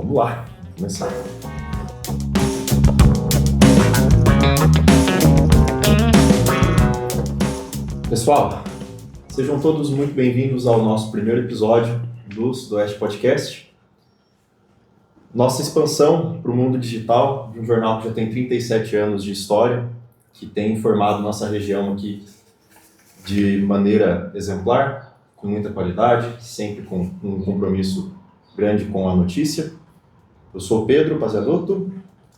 Vamos lá, vamos começar. Pessoal, sejam todos muito bem-vindos ao nosso primeiro episódio do Sudoeste Podcast. Nossa expansão para o mundo digital, de um jornal que já tem 37 anos de história, que tem informado nossa região aqui de maneira exemplar, com muita qualidade, sempre com um compromisso grande com a notícia. Eu sou o Pedro Paziadotto,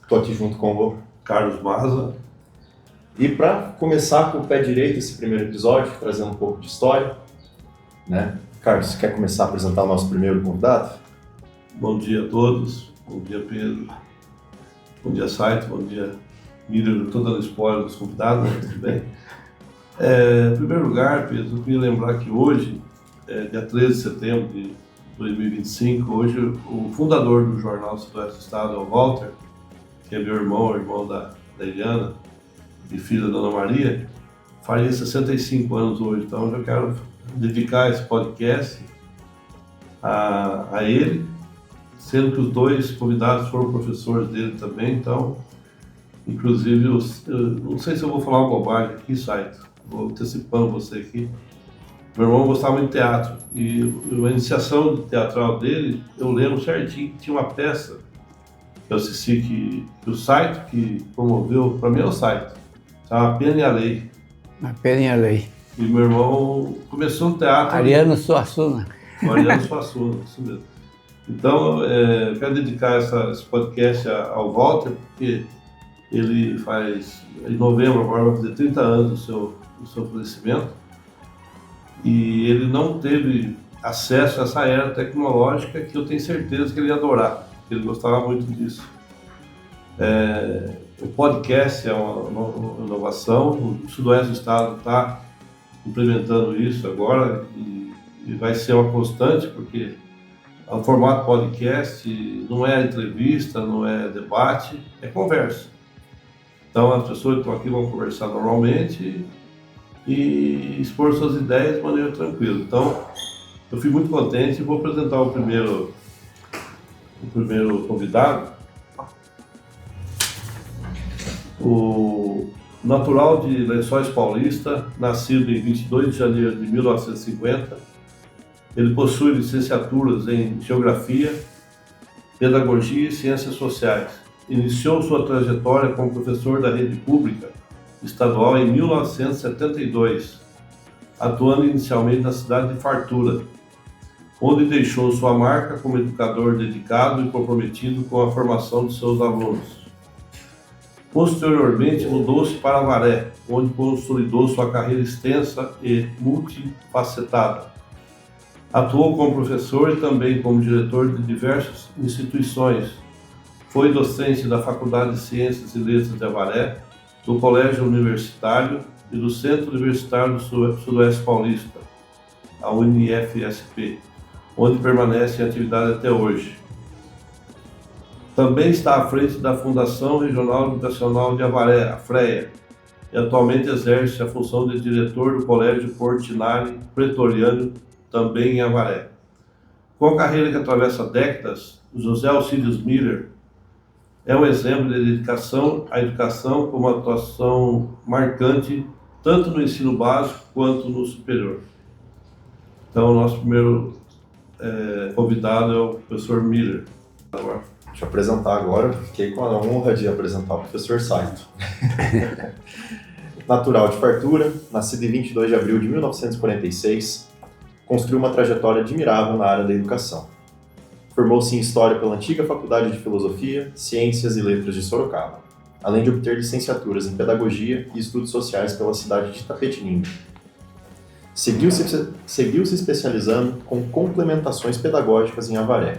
estou aqui junto com o Carlos Maza. E para começar com o pé direito esse primeiro episódio, trazendo um pouco de história, né? Carlos, você quer começar a apresentar o nosso primeiro convidado? Bom dia a todos, bom dia Pedro, bom dia Saito, bom dia Miriam, eu estou dando spoiler dos convidados, mas tudo bem. Em primeiro lugar, Pedro, eu queria lembrar que hoje, dia 13 de setembro de 2025, hoje o fundador do jornal Sudoeste do Estado é o Walter, que é meu irmão da Eliana e filho da Dona Maria, faria 65 anos hoje, então eu quero dedicar esse podcast a ele, sendo que os dois convidados foram professores dele também, então, inclusive, eu não sei se eu vou falar uma bobagem aqui, Saito, vou antecipando você aqui. Meu irmão gostava muito de teatro e a iniciação teatral dele, eu lembro certinho que tinha uma peça que eu assisti que o Saito que promoveu, para mim é o Saito, chama A Pena e a Lei. A Pena e a Lei. E meu irmão começou no teatro. Ariano Suassuna. Ariano Suassuna, isso mesmo. Então, eu quero dedicar esse podcast ao Walter, porque ele faz, em novembro, agora vai fazer 30 anos do seu falecimento, e ele não teve acesso a essa era tecnológica que eu tenho certeza que ele ia adorar, porque ele gostava muito disso. O podcast é uma inovação, o Sudoeste do Estado está implementando isso agora e vai ser uma constante, porque o formato podcast não é entrevista, não é debate, é conversa. Então as pessoas que estão aqui vão conversar normalmente e expor suas ideias de maneira tranquila. Então eu fui muito contente e vou apresentar o primeiro convidado. O natural de Lençóis Paulista, nascido em 22 de janeiro de 1950, ele possui licenciaturas em Geografia, Pedagogia e Ciências Sociais. Iniciou sua trajetória como professor da rede pública estadual em 1972, atuando inicialmente na cidade de Fartura, onde deixou sua marca como educador dedicado e comprometido com a formação de seus alunos. Posteriormente, mudou-se para Avaré, onde consolidou sua carreira extensa e multifacetada. Atuou como professor e também como diretor de diversas instituições. Foi docente da Faculdade de Ciências e Letras de Avaré, do Colégio Universitário e do Centro Universitário do Sudoeste Paulista, a UniFSP, onde permanece em atividade até hoje. Também está à frente da Fundação Regional Educacional de Avaré, a FREA, e atualmente exerce a função de diretor do Colégio Portinari Pretoriano, também em Avaré. Com a carreira que atravessa décadas, José Alcides Miller é um exemplo de dedicação à educação com uma atuação marcante tanto no ensino básico quanto no superior. Então, o nosso primeiro convidado é o professor Miller. Deixa eu apresentar agora, fiquei com a honra de apresentar o professor Saito. Natural de Fartura, nascido em 22 de abril de 1946, construiu uma trajetória admirável na área da educação. Formou-se em História pela antiga Faculdade de Filosofia, Ciências e Letras de Sorocaba, além de obter licenciaturas em Pedagogia e Estudos Sociais pela cidade de Itapetininga. Seguiu-se especializando com complementações pedagógicas em Avaré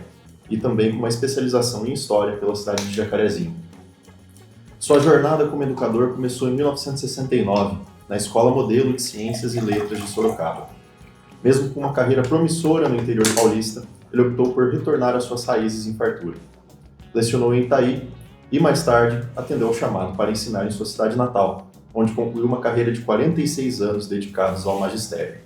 e também com uma especialização em História pela cidade de Jacarezinho. Sua jornada como educador começou em 1969, na Escola Modelo de Ciências e Letras de Sorocaba. Mesmo com uma carreira promissora no interior paulista, ele optou por retornar às suas raízes em Fartura. Lecionou em Itaí e, mais tarde, atendeu ao chamado para ensinar em sua cidade natal, onde concluiu uma carreira de 46 anos dedicados ao magistério.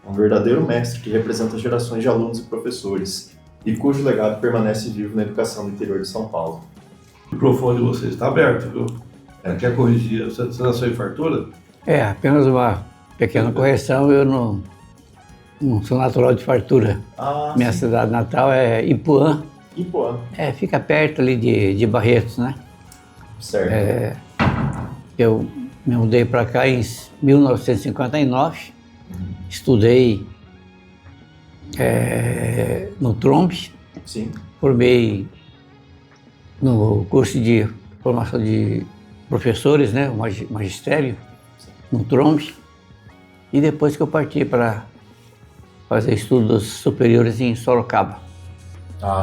Um verdadeiro mestre que representa gerações de alunos e professores, e cujo legado permanece vivo na educação do interior de São Paulo. O microfone de vocês está aberto, viu? Quer corrigir? Você nasceu em Fartura? É, apenas uma pequena correção, eu não sou natural de Fartura. Minha cidade natal é Ipuã. Ipuã. Fica perto ali de Barretos, né? Certo. Eu me mudei para cá em 1959, estudei no Trombe, Sim. formei no curso de formação de professores, né, o magistério, no Trombe, e depois que eu parti para fazer estudos superiores em Sorocaba.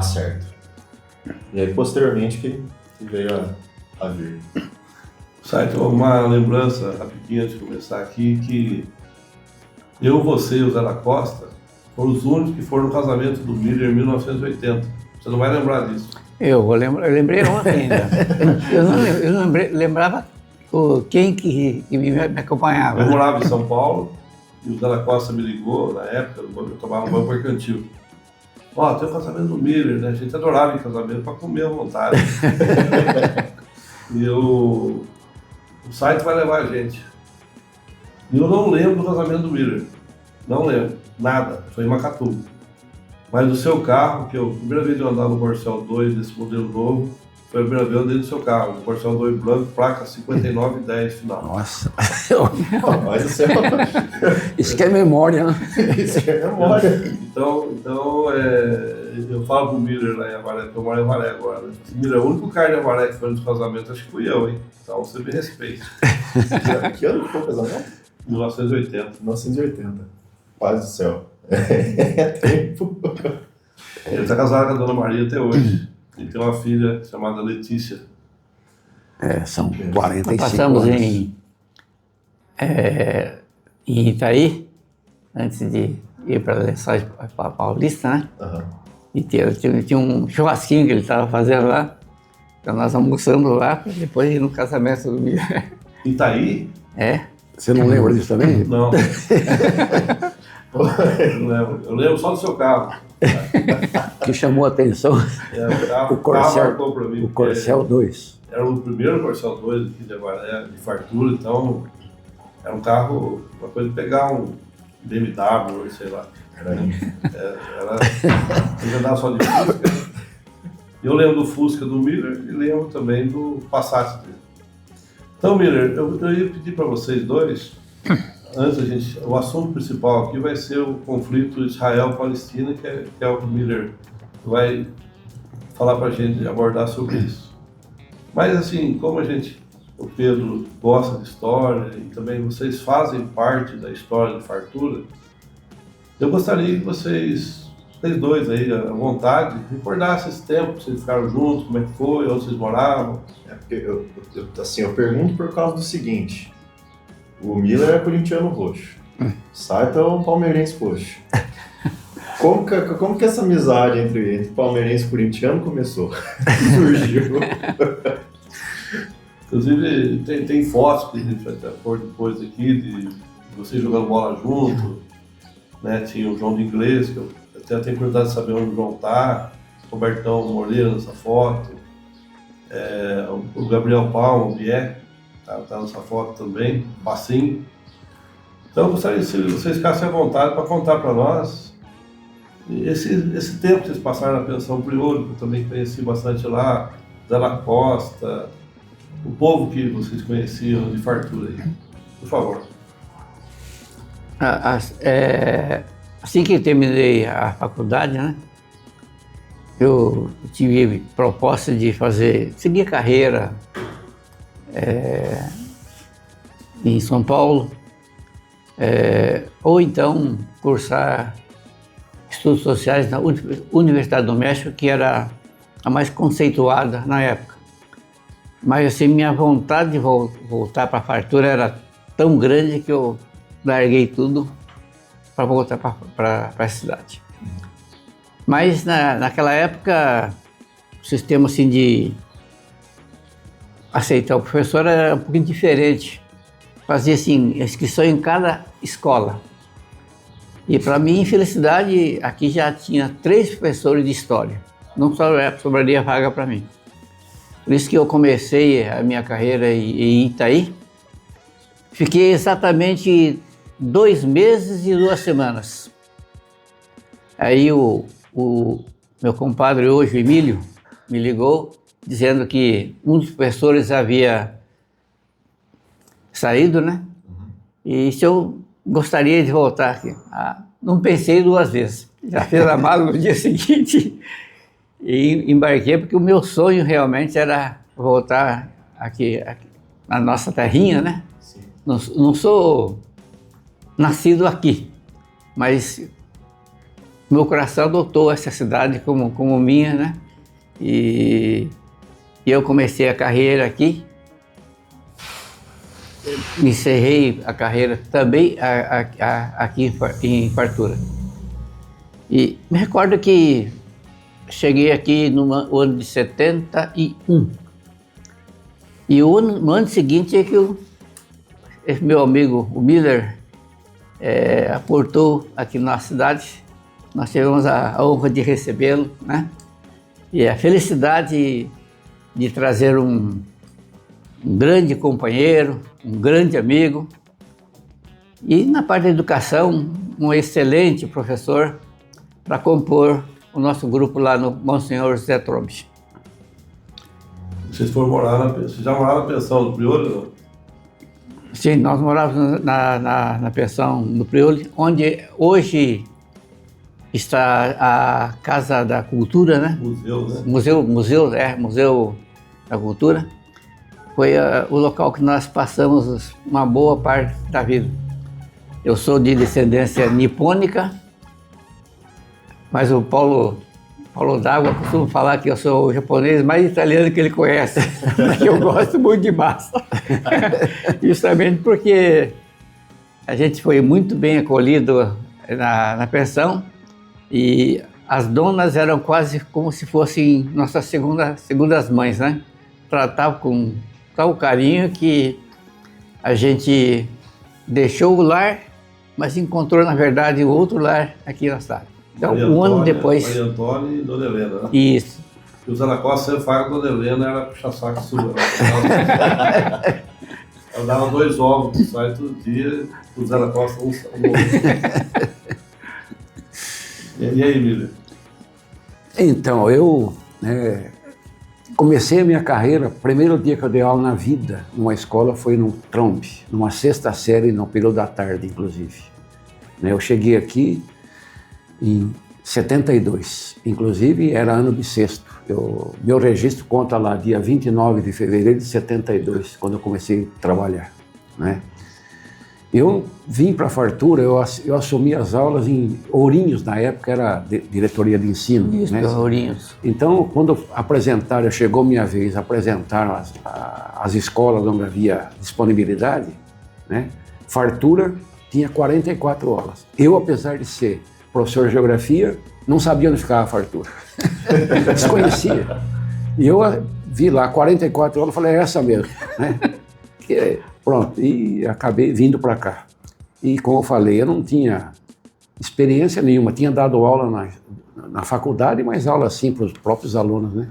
Certo. E aí, posteriormente, que veio a vir. Saito, uma lembrança rapidinha antes de começar aqui, que eu, você e o Zé da Costa foram os únicos que foram no casamento do Miller em 1980. Você não vai lembrar disso. Eu lembrei ontem ainda. Eu não lembrava quem que me acompanhava. Eu morava em São Paulo e o Zé da Costa me ligou na época, eu tomava um banco mercantil. Tem o casamento do Miller, né? A gente adorava ir em casamento para comer à vontade. E o site vai levar a gente. E eu não lembro do casamento do Miller. Não lembro. Nada. Foi em Macatu. Mas o seu carro, que a primeira vez que eu andava no Corcel 2, desse modelo novo, foi a primeira vez que eu andei no seu carro. No Corcel 2 branco, placa 5910 final. Nossa. Mas o céu. Isso que é memória, né? Isso que é memória. Então eu falo pro Miller lá em Avaré, porque eu moro em Avaré agora. Né? Miller, o único cara de Avaré que foi nos casamentos, acho que fui eu, hein? Então você me respeita. Que ano que foi o casamento? 1980. 1980. Paz do céu. É tempo. Ele está casado com a Dona Maria até hoje. E tem uma filha chamada Letícia. São 45 Nós passamos anos. em Itaí, antes de ir para Lençóis Paulista, né? Uhum. E tinha um churrasquinho que ele estava fazendo lá. Então nós almoçando lá, para depois ir no casamento do Miller. Itaí? Você não lembra disso também? Não. Não lembro. Eu lembro só do seu carro. Que chamou a atenção O Corcel- carro marcou para mim. o Corcel 2. Era o primeiro Corcel 2 aqui de Avaré, de Fartura, então era um carro, uma coisa de pegar um BMW, sei lá. Era eu andava só de Fusca. Eu lembro do Fusca do Miller e lembro também do Passat dele. Então, Miller, eu ia pedir para vocês dois, antes o assunto principal aqui vai ser o conflito Israel-Palestina, que é o que o Miller vai falar para a gente, abordar sobre isso. Mas assim, como o Pedro gosta de história e também vocês fazem parte da história de Fartura, eu gostaria que vocês dois aí, à vontade, recordassem esse tempo, vocês ficaram juntos, como é que foi, onde vocês moravam. Porque eu pergunto por causa do seguinte: o Miller é corintiano roxo, o Saito é um palmeirense roxo. Como que essa amizade entre palmeirense e corintiano começou? Surgiu? Inclusive, tem fotos que a gente vai ter pôr depois aqui, de vocês jogando bola junto, né? Tinha o João de Inglês, que eu até tenho curiosidade de saber onde o João está, Robertão Moreira nessa foto, o Gabriel Palma, o Bier, tá nessa foto também, Passinho. Então eu gostaria se vocês ficassem à vontade para contar para nós esse tempo que vocês passaram na Pensão Priolo, que eu também conheci bastante lá, Zé da Costa, o povo que vocês conheciam de Fartura aí. Por favor. Assim que terminei a faculdade, né? Eu tive proposta de seguir carreira em São Paulo, ou então cursar estudos sociais na Universidade do México, que era a mais conceituada na época. Mas assim, minha vontade de voltar para a Fartura era tão grande que eu larguei tudo para voltar para a cidade. Mas naquela época, o sistema assim, de aceitar o professor era um pouquinho diferente. Fazia assim, inscrição em cada escola. E para minha infelicidade, aqui já tinha 3 professores de história. Não sobraria vaga para mim. Por isso que eu comecei a minha carreira em Itaí. Fiquei exatamente 2 meses e 2 semanas. Aí o meu compadre hoje, o Emílio, me ligou dizendo que um dos professores havia saído, né? E se eu gostaria de voltar aqui. Não pensei 2 vezes. Já fiz a mala no dia seguinte e embarquei, porque o meu sonho realmente era voltar aqui na nossa terrinha, né? Não sou nascido aqui, mas meu coração adotou essa cidade como minha, né? E eu comecei a carreira aqui, encerrei a carreira também aqui em Fartura. E me recordo que cheguei aqui no ano de 71. E no ano seguinte é que esse meu amigo, o Miller, aportou aqui na cidade. Nós tivemos a honra de recebê-lo, né? E a felicidade de trazer um grande companheiro, um grande amigo. E na parte da educação, um excelente professor para compor o nosso grupo lá no Monsenhor José Trombe. Vocês foram morar vocês já moraram na pensão do Priolo, não? Sim, nós morávamos na pensão do Priolo, onde hoje está a Casa da Cultura, né? Museu, né? Museu da Cultura. Foi o local que nós passamos uma boa parte da vida. Eu sou de descendência nipônica, mas o Paulo D'Água costuma falar que eu sou o japonês mais italiano que ele conhece, que eu gosto muito de massa. Justamente porque a gente foi muito bem acolhido na pensão e as donas eram quase como se fossem nossas segundas mães, né? Tratavam com tal carinho que a gente deixou o lar, mas encontrou, na verdade, outro lar aqui na cidade. Então, um ano depois... Maria Antônia e Dona Helena, né? Isso. E o Zé da Costa sempre fala que a Dona Helena era puxa-saco sua. Ela dava 2 ovos pro sai todo dia, o Zé da Costa um ovo. E aí, Miller? Então, eu comecei a minha carreira, primeiro dia que eu dei aula na vida, numa escola, foi no Trombe, numa 6ª série, no período da tarde, inclusive. Eu cheguei aqui em 72, inclusive era ano bissexto. Meu registro conta lá, dia 29 de fevereiro de 72, quando eu comecei a trabalhar, né? Eu vim para a Fartura, eu assumi as aulas em Ourinhos, na época era diretoria de ensino. Isso, né? Ourinhos. Então, quando apresentaram, chegou minha vez, apresentaram as escolas onde havia disponibilidade, né? Fartura tinha 44 aulas. Eu, apesar de ser professor de geografia, não sabia onde ficava a Fartura. Desconhecia. E eu vi lá 44 aulas e falei, é essa mesmo, né? Pronto, e acabei vindo para cá. E como eu falei, eu não tinha experiência nenhuma, tinha dado aula na faculdade, mas aula assim para os próprios alunos, né?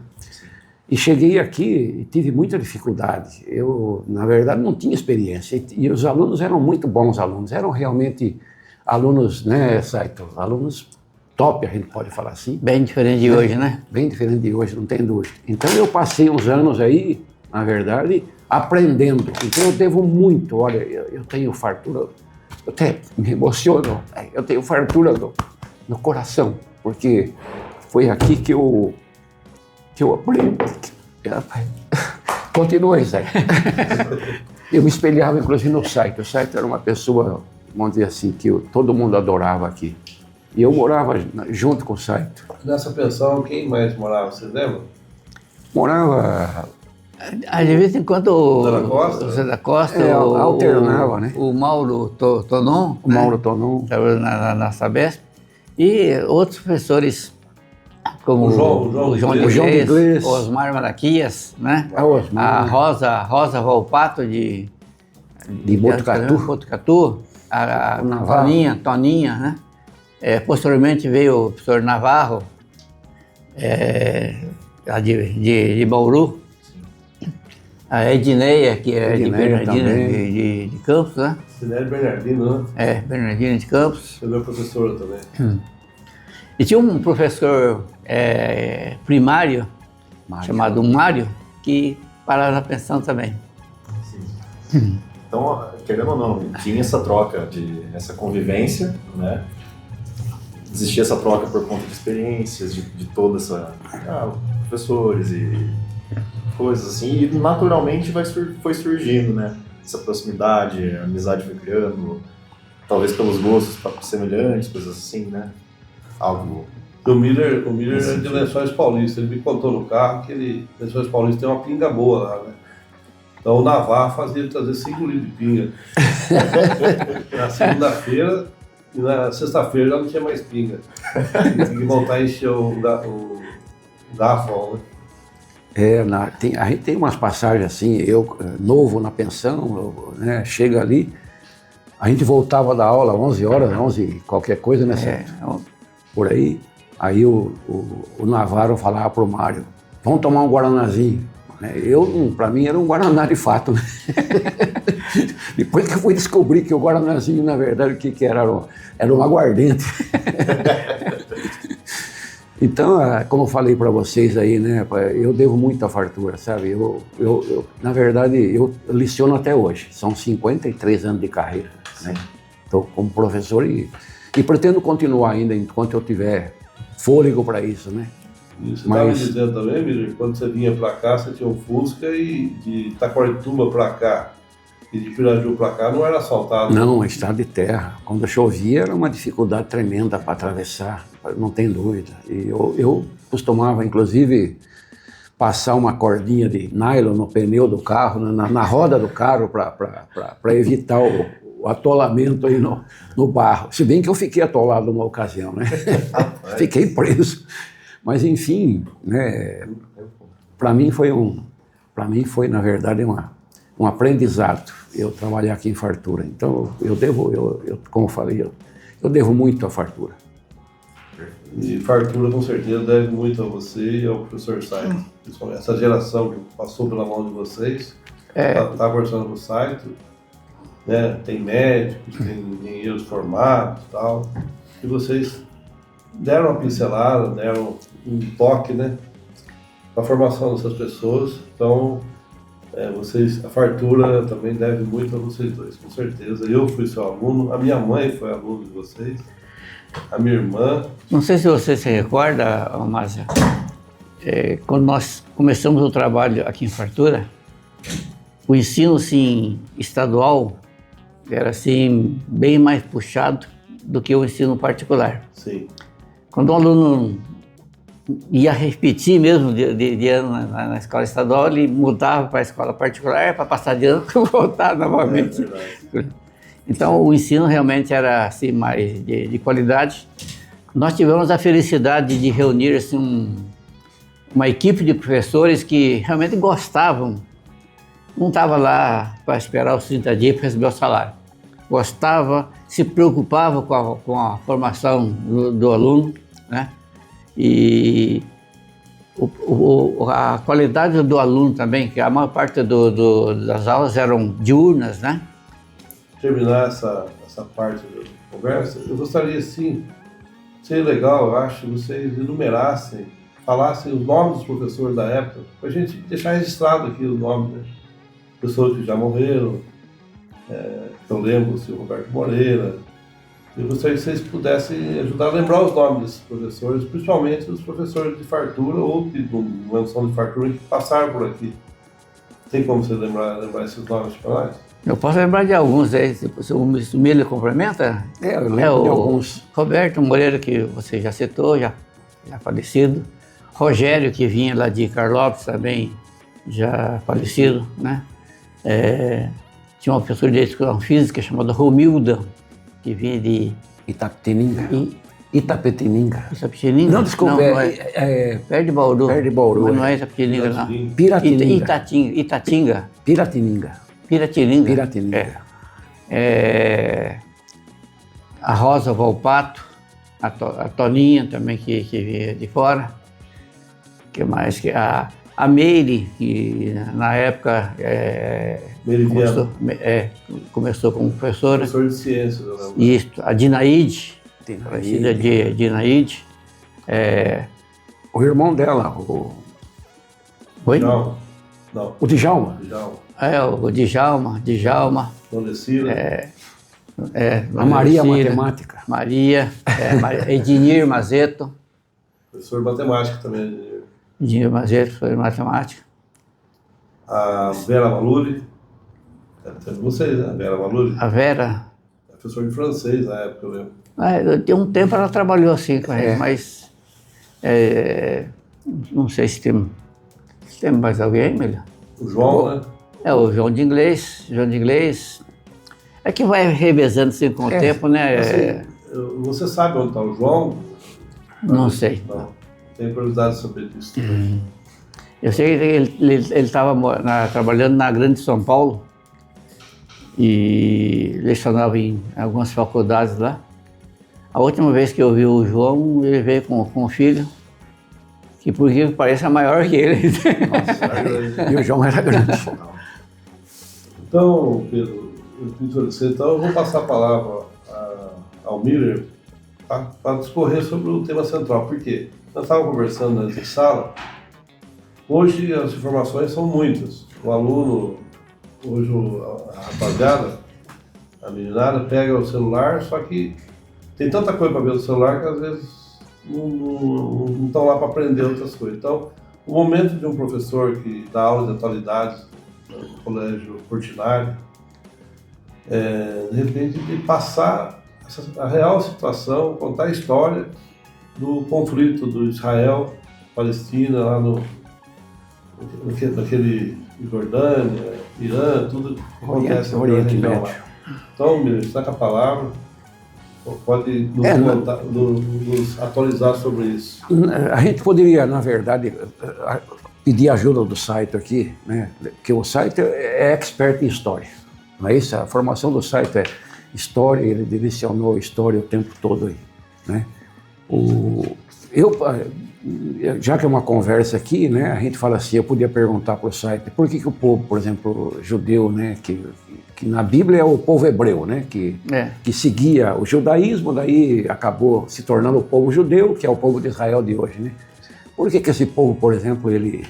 E cheguei aqui e tive muita dificuldade. Eu, na verdade, não tinha experiência. E os alunos eram muito bons alunos, eram realmente alunos, né, Saito? Alunos top, a gente pode falar assim. Bem diferente de hoje, né? Bem diferente de hoje, não tem dúvida. Então eu passei uns anos aí, na verdade, aprendendo. Então eu devo muito, olha, eu tenho fartura, eu até me emociono, eu tenho fartura no coração, porque foi aqui que eu aprendi. Continua aí, Saito. Eu me espelhava, inclusive, no Saito. O Saito era uma pessoa, vamos dizer assim, que todo mundo adorava aqui. E eu morava junto com o Saito. Nessa pensão, quem mais morava? Vocês lembram? Morava... De vez em quando o Zé da Costa, alternava, né? O Mauro Tonon, o Mauro Tonon, na Sabesp, e outros professores como o João de Inglês, o Osmar Malaquias, né? A Rosa Volpato de Botucatu, a Toninha, né? Posteriormente veio o professor Navarro, lá de Bauru, a Edneia, que é de Edneia Bernardina, também. de Campos, né? Sinélio Bernardino, né? Bernardina de Campos. Você é meu professor também. E tinha um professor primário, chamado Mário, que parava na pensão também. Então, querendo ou não, tinha essa troca, essa convivência, né? Existia essa troca por conta de experiências, de toda essa... professores e coisas assim, e naturalmente foi surgindo, né? Essa proximidade, a amizade foi criando, talvez pelos gostos semelhantes, coisas assim, né? Algo... O Miller é de Lençóis Paulista, ele me contou no carro que Lençóis Paulista tem uma pinga boa lá, né? Então o Navarro fazia ele trazer 5 litros de pinga. Na segunda-feira e na sexta-feira já não tinha mais pinga. Tinha que voltar a encher o garrafão, né? A gente tem umas passagens assim, eu novo na pensão, né, chega ali, a gente voltava da aula 11 horas, 11 qualquer coisa, né, certo? Por aí o Navarro falava pro Mário, vamos tomar um guaranazinho. Para mim era um guaraná de fato, né? Depois que eu fui descobrir que o guaranazinho, na verdade, o que era? Era um aguardente. Então, como eu falei para vocês aí, né, eu devo muito à fartura, sabe? Na verdade, eu leciono até hoje. São 53 anos de carreira, né? Estou como professor e pretendo continuar ainda enquanto eu tiver fôlego para isso, né? E você estava dizendo também, Miller, quando você vinha para cá, você tinha um Fusca e de Itaquarituba para cá e de Piraju para cá não era asfaltado? Não, é estrada de terra. Quando chovia era uma dificuldade tremenda para atravessar, não tem dúvida. E eu costumava, inclusive, passar uma cordinha de nylon no pneu do carro, na roda do carro, para evitar o atolamento aí no barro. Se bem que eu fiquei atolado numa ocasião, né? Fiquei preso. Mas, enfim, né, para mim foi, na verdade, um aprendizado eu trabalhar aqui em Fartura. Então, como eu falei, eu devo muito à Fartura. E Fartura, com certeza, deve muito a você e ao professor Saito. Essa geração que passou pela mão de vocês, está conversando no site, né, tem médicos, tem engenheiros formados e tal, e vocês deram uma pincelada, deram um toque, né, para a formação dessas pessoas. Então, a Fartura também deve muito a vocês dois, com certeza. Eu fui seu aluno, a minha mãe foi aluna de vocês, a minha irmã. Não sei se você se recorda, Márcia, quando nós começamos o trabalho aqui em Fartura, o ensino assim, estadual era assim, bem mais puxado do que o ensino particular. Sim. Quando o aluno ia repetir mesmo de ano na escola estadual, ele mudava para a escola particular para passar de ano e voltar novamente. Então o ensino realmente era assim, mais de qualidade. Nós tivemos a felicidade de reunir assim, uma equipe de professores que realmente gostavam. Não estava lá para esperar os 30 dias para receber o salário. Gostava, se preocupava com a formação do aluno, né? E a qualidade do aluno também, que a maior parte das aulas eram diurnas, né? Terminar essa parte da conversa, eu gostaria, sim, seria legal, eu acho, vocês enumerassem, falassem os nomes dos professores da época, para a gente deixar registrado aqui os nomes, né? Pessoas que já morreram, eu lembro o senhor Roberto Moreira. Eu gostaria que vocês pudessem ajudar a lembrar os nomes desses professores, principalmente os professores de Fartura ou de mansão de Fartura que passaram por aqui. Tem como você lembrar esses nomes para nós? Eu posso lembrar de alguns aí, se o Miller complementa. Eu lembro de alguns. Roberto Moreira, que você já citou, já falecido. Rogério, que vinha lá de Carlópolis também, já falecido, né? Tinha uma professora de educação física chamada Romilda, que vinha de Itapetininga. Itapetininga. Itapetininga? Não, desculpa, perto de Bauru. Perto de Bauru. Mas não é Itapetininga, não. Piratininga. Itatinga. Piratininga. Piratininga. Piratininga. A Rosa Volpato, a Toninha também, que veio de fora. Que mais? A Meire, que na época começou como professora. Professor de ciências, eu lembro. Isso, a Dinaíde, conhecida de Dinaíde. O irmão dela, Oi? Não. o Djalma. O Djalma. Dona Cecília. A Maria Cecília, Matemática. Maria, Ednir Mazeto. Professor de matemática também. Ednir Mazeto, foi de matemática. A Vera Maluri. Teve vocês, né? A Vera Maluri. A Vera. Professor de francês na época, eu lembro. Tem um tempo ela trabalhou assim com a gente, mas não sei se tem mais alguém, melhor. O João, né? O João de Inglês. É que vai revezando assim com o tempo, né? Assim, você sabe onde está o João? Não sei. Não. Tenho curiosidade sobre isso. Eu sei que ele estava trabalhando na Grande São Paulo e lecionava em algumas faculdades lá. A última vez que eu vi o João, ele veio com o filho, que por que pareça maior que ele. Nossa, E o João era grande. Então, Pedro, eu vou passar a palavra ao Miller para discorrer sobre o tema central. Por quê? Nós estávamos conversando antes de sala. Hoje as informações são muitas. O aluno, hoje a rapaziada, a meninada, pega o celular, só que tem tanta coisa para ver no celular que às vezes não estão lá para aprender outras coisas. Então, o momento de um professor que dá aula de atualidades no Colégio Portinari, de repente, de passar a real situação, contar a história do conflito do Israel-Palestina lá naquele Jordânia, Irã, tudo que acontece no Oriente região Médio. lá. Então, Miller, está com a palavra, pode nos atualizar sobre isso. A gente poderia, na verdade, pedir ajuda do site aqui, né? Porque o site é expert em história, não é isso? A formação do site é história, ele direcionou história o tempo todo aí, né? Já que é uma conversa aqui, né, a gente fala assim, eu podia perguntar para o site, por que o povo, por exemplo, judeu, né, que na Bíblia é o povo hebreu, né, que seguia o judaísmo, daí acabou se tornando o povo judeu, que é o povo de Israel de hoje, né? Por que esse povo, por exemplo, ele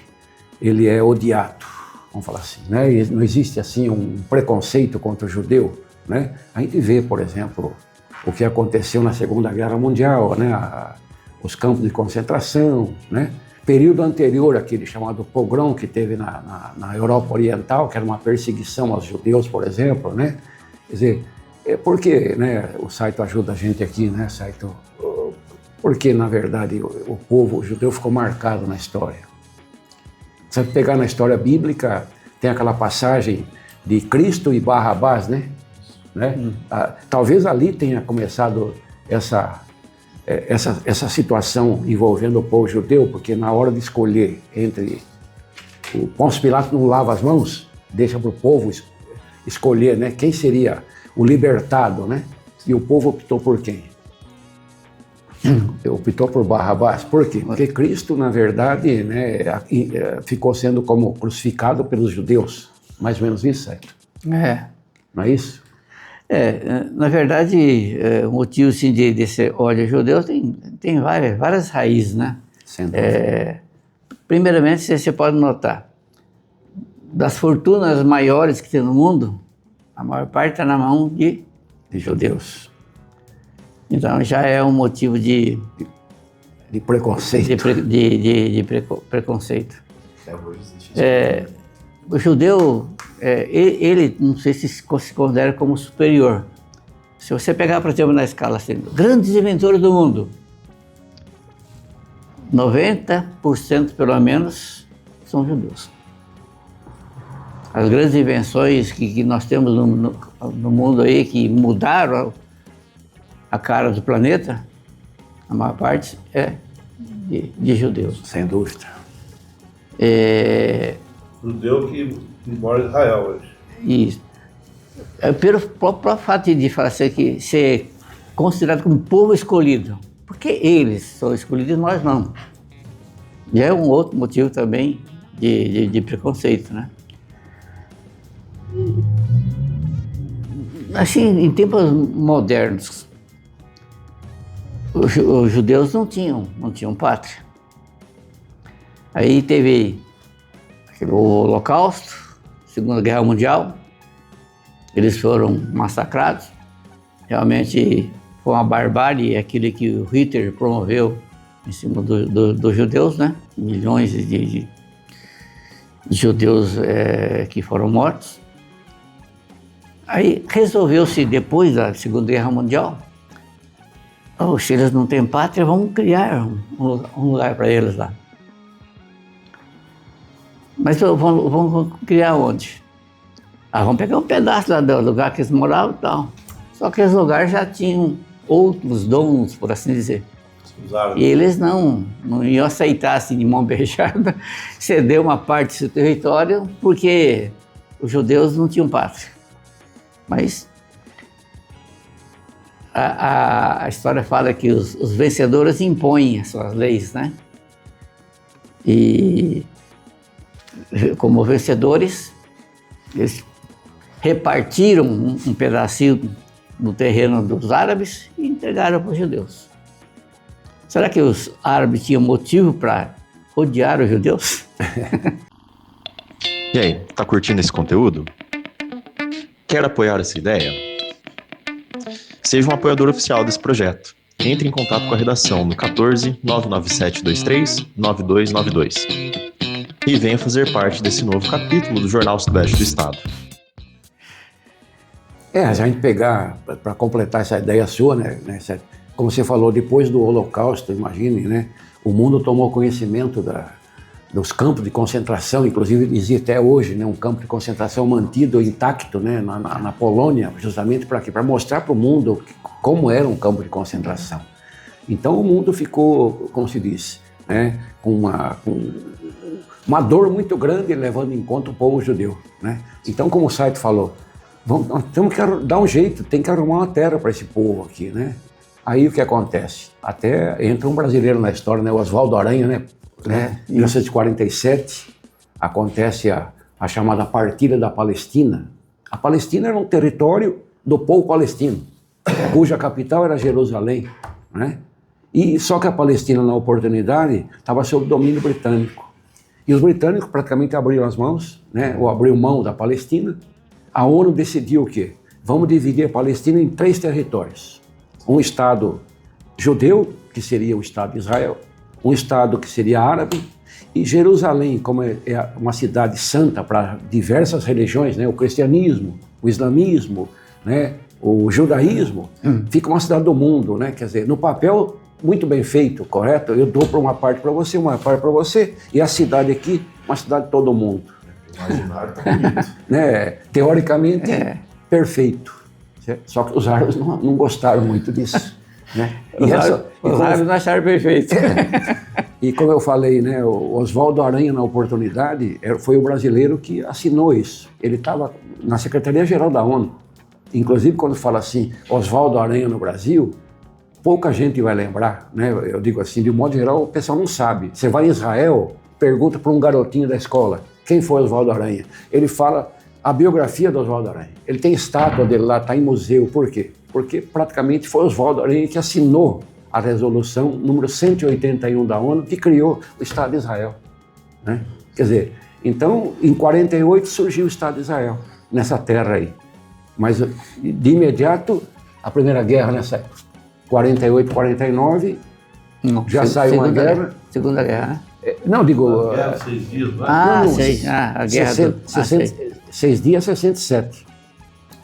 é odiado, vamos falar assim, né? E não existe assim um preconceito contra o judeu, né? A gente vê, por exemplo, o que aconteceu na Segunda Guerra Mundial, né? Os campos de concentração, né? Período anterior àquele chamado pogrom que teve na Europa Oriental, que era uma perseguição aos judeus, por exemplo, né? Quer dizer, por que, né, o site ajuda a gente aqui, né, site? Porque, na verdade, o povo judeu ficou marcado na história. Se você pegar na história bíblica, tem aquela passagem de Cristo e Barrabás, né? Talvez ali tenha começado essa situação envolvendo o povo judeu, porque na hora de escolher entre o Pôncio Pilatos não lava as mãos, deixa para o povo escolher, né, quem seria o libertado, né? E o povo optou por quem? Optou por Barrabás. Por quê? Porque Cristo, na verdade, né, ficou sendo como crucificado pelos judeus. Mais ou menos isso, certo? Não é isso? Na verdade, o motivo assim, desse ódio judeu tem várias raízes, né? Primeiramente, você pode notar, das fortunas maiores que tem no mundo, a maior parte está na mão de judeus. Então já é um motivo de preconceito. De preconceito. O judeu, ele não sei se considera como superior. Se você pegar, por exemplo, na escala assim, grandes inventores do mundo, 90% pelo menos são judeus. As grandes invenções que nós temos no mundo aí, que mudaram a cara do planeta, a maior parte é de judeus. Sem dúvida. Judeu que mora em Israel hoje. Isso. Pelo próprio fato de falar assim, que ser considerado como povo escolhido. Por porque eles são escolhidos e nós não. E é um outro motivo também de preconceito, né? Assim, em tempos modernos, os judeus não tinham pátria. Aí teve o Holocausto, Segunda Guerra Mundial, eles foram massacrados. Realmente foi uma barbárie aquilo que o Hitler promoveu em cima dos judeus, né? Milhões de judeus que foram mortos. Aí resolveu-se, depois da Segunda Guerra Mundial, se eles não têm pátria, vamos criar um lugar para eles lá. Mas vamos criar onde? Vamos pegar um pedaço lá do lugar que eles moravam e tal. Só que os lugares já tinham outros donos, por assim dizer. E eles não iam aceitar assim de mão beijada ceder uma parte do seu território porque os judeus não tinham pátria. Mas a história fala que os vencedores impõem as suas leis, né? E como vencedores, eles repartiram um pedacinho do terreno dos árabes e entregaram para os judeus. Será que os árabes tinham motivo para odiar os judeus? E aí, tá curtindo esse conteúdo? Quer apoiar essa ideia? Seja um apoiador oficial desse projeto. Entre em contato com a redação no 14 997 23 9292 e venha fazer parte desse novo capítulo do Jornal Sudoeste do Estado. A gente pegar, para completar essa ideia sua, né, como você falou, depois do Holocausto, imagine, né, o mundo tomou conhecimento dos campos de concentração, inclusive existe até hoje, né, um campo de concentração mantido intacto, né, na Polônia, justamente para quê? Para mostrar para o mundo como era um campo de concentração. Então o mundo ficou, como se diz, né, com uma dor muito grande levando em conta o povo judeu, né? Então, como o site falou, nós temos que dar um jeito, tem que arrumar uma terra para esse povo aqui, né? Aí o que acontece? Até entra um brasileiro na história, né? O Oswaldo Aranha, né? Em 1947 acontece a chamada Partilha da Palestina. A Palestina era um território do povo palestino, cuja capital era Jerusalém, né? E só que a Palestina, na oportunidade, estava sob domínio britânico. E os britânicos praticamente abriram as mãos, né? Ou abriu mão da Palestina. A ONU decidiu o quê? Vamos dividir a Palestina em 3 territórios. Um estado judeu, que seria o Estado de Israel, um estado que seria árabe, e Jerusalém, como é uma cidade santa para diversas religiões, né? O cristianismo, o islamismo, né? O judaísmo, fica uma cidade do mundo, né? Quer dizer, no papel, muito bem feito, correto? Eu dou para uma parte para você, uma parte para você, e a cidade aqui, uma cidade de todo mundo. Imaginário tá bonito. Né? Teoricamente, perfeito. Só que os árabes não gostaram muito disso. Né? Os árabes não acharam perfeito. E como eu falei, né, o Oswaldo Aranha, na oportunidade, foi o brasileiro que assinou isso. Ele estava na Secretaria-Geral da ONU. Inclusive, quando fala assim, Oswaldo Aranha no Brasil, pouca gente vai lembrar, né? Eu digo assim, de um modo geral, o pessoal não sabe. Você vai em Israel, pergunta para um garotinho da escola, quem foi Oswaldo Aranha? Ele fala a biografia do Oswaldo Aranha. Ele tem estátua dele lá, está em museu. Por quê? Porque praticamente foi Oswaldo Aranha que assinou a resolução número 181 da ONU, que criou o Estado de Israel. Né? Quer dizer, então, em 48 surgiu o Estado de Israel, nessa terra aí. Mas, de imediato, a Primeira Guerra nessa época. 48, 49, já saiu uma guerra. Segunda Guerra, né? Não, digo... A guerra, 6 dias, né? A guerra 6 dias, 67.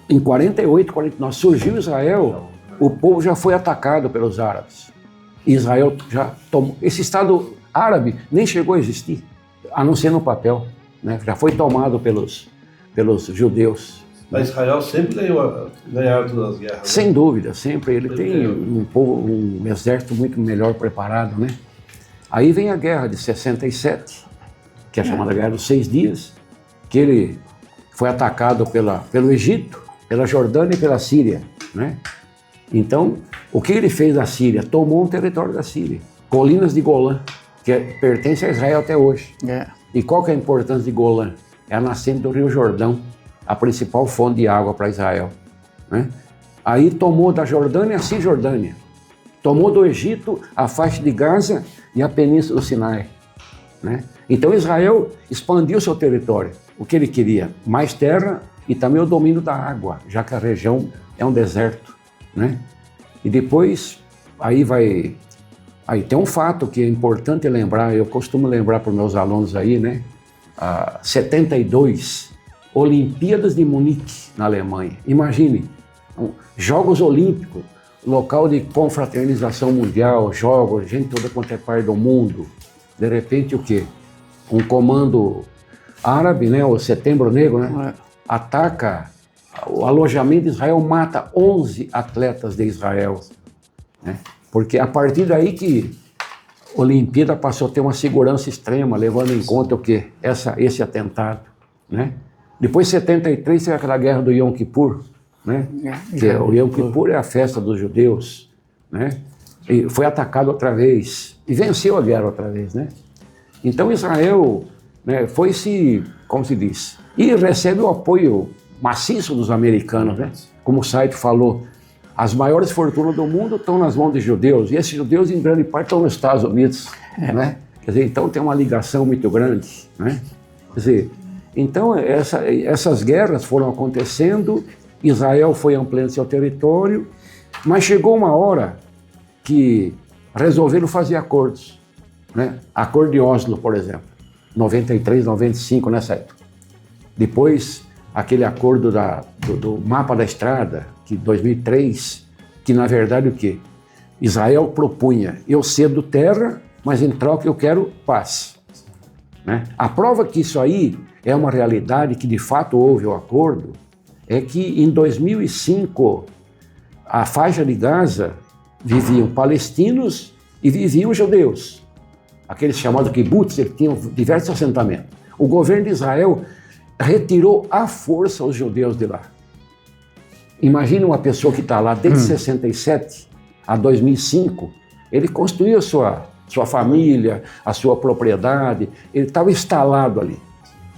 Em 48, 49, surgiu Israel, o povo já foi atacado pelos árabes. Israel já tomou... Esse Estado árabe nem chegou a existir, a não ser no papel, né? Já foi tomado pelos judeus. Mas Israel sempre ganharam todas as guerras. Né? Sem dúvida, sempre. Ele tem um exército muito melhor preparado, né? Aí vem a guerra de 67, que é a chamada Guerra dos 6 Dias, que ele foi atacado pelo Egito, pela Jordânia e pela Síria, né? Então, o que ele fez da Síria? Tomou um território da Síria, colinas de Golã, que pertence a Israel até hoje. É. E qual que é a importância de Golã? É a nascente do Rio Jordão, a principal fonte de água para Israel, né? Aí tomou da Jordânia a Cisjordânia, tomou do Egito a faixa de Gaza e a Península do Sinai, né? Então Israel expandiu seu território. O que ele queria? Mais terra e também o domínio da água, já que a região é um deserto, né? E depois, aí tem um fato que é importante lembrar, eu costumo lembrar para os meus alunos aí, né? 72, Olimpíadas de Munique, na Alemanha. Imagine, Jogos Olímpicos, local de confraternização mundial, jogos, gente toda quanto é parte do mundo. De repente, o quê? Um comando árabe, né, o Setembro Negro, né, ataca o alojamento de Israel, mata 11 atletas de Israel, né? Porque a partir daí que a Olimpíada passou a ter uma segurança extrema, levando em conta o quê? Esse atentado, né? Depois, 73, teve aquela guerra do Yom Kippur, né? Que o Yom Kippur é a festa dos judeus, né? E foi atacado outra vez e venceu a guerra outra vez, né? Então Israel, né, como se diz, e recebe o apoio maciço dos americanos, né? Como o site falou, as maiores fortunas do mundo estão nas mãos de judeus, e esses judeus em grande parte estão nos Estados Unidos, né? Quer dizer, então tem uma ligação muito grande, né? Quer dizer, então essas guerras foram acontecendo, Israel foi ampliando seu território, mas chegou uma hora que resolveram fazer acordos, né? Acordo de Oslo, por exemplo, 93, 95, nessa época. Depois, aquele acordo do mapa da estrada, que 2003, que na verdade o quê? Israel propunha, eu cedo terra, mas em troca eu quero paz, né? A prova que isso aí é uma realidade, que de fato houve o acordo, é que em 2005, a faixa de Gaza viviam palestinos e viviam judeus. Aqueles chamados kibbutz, eles tinham diversos assentamentos. O governo de Israel retirou à força os judeus de lá. Imagina uma pessoa que está lá desde 67 a 2005, ele construiu a sua família, a sua propriedade, ele estava instalado ali.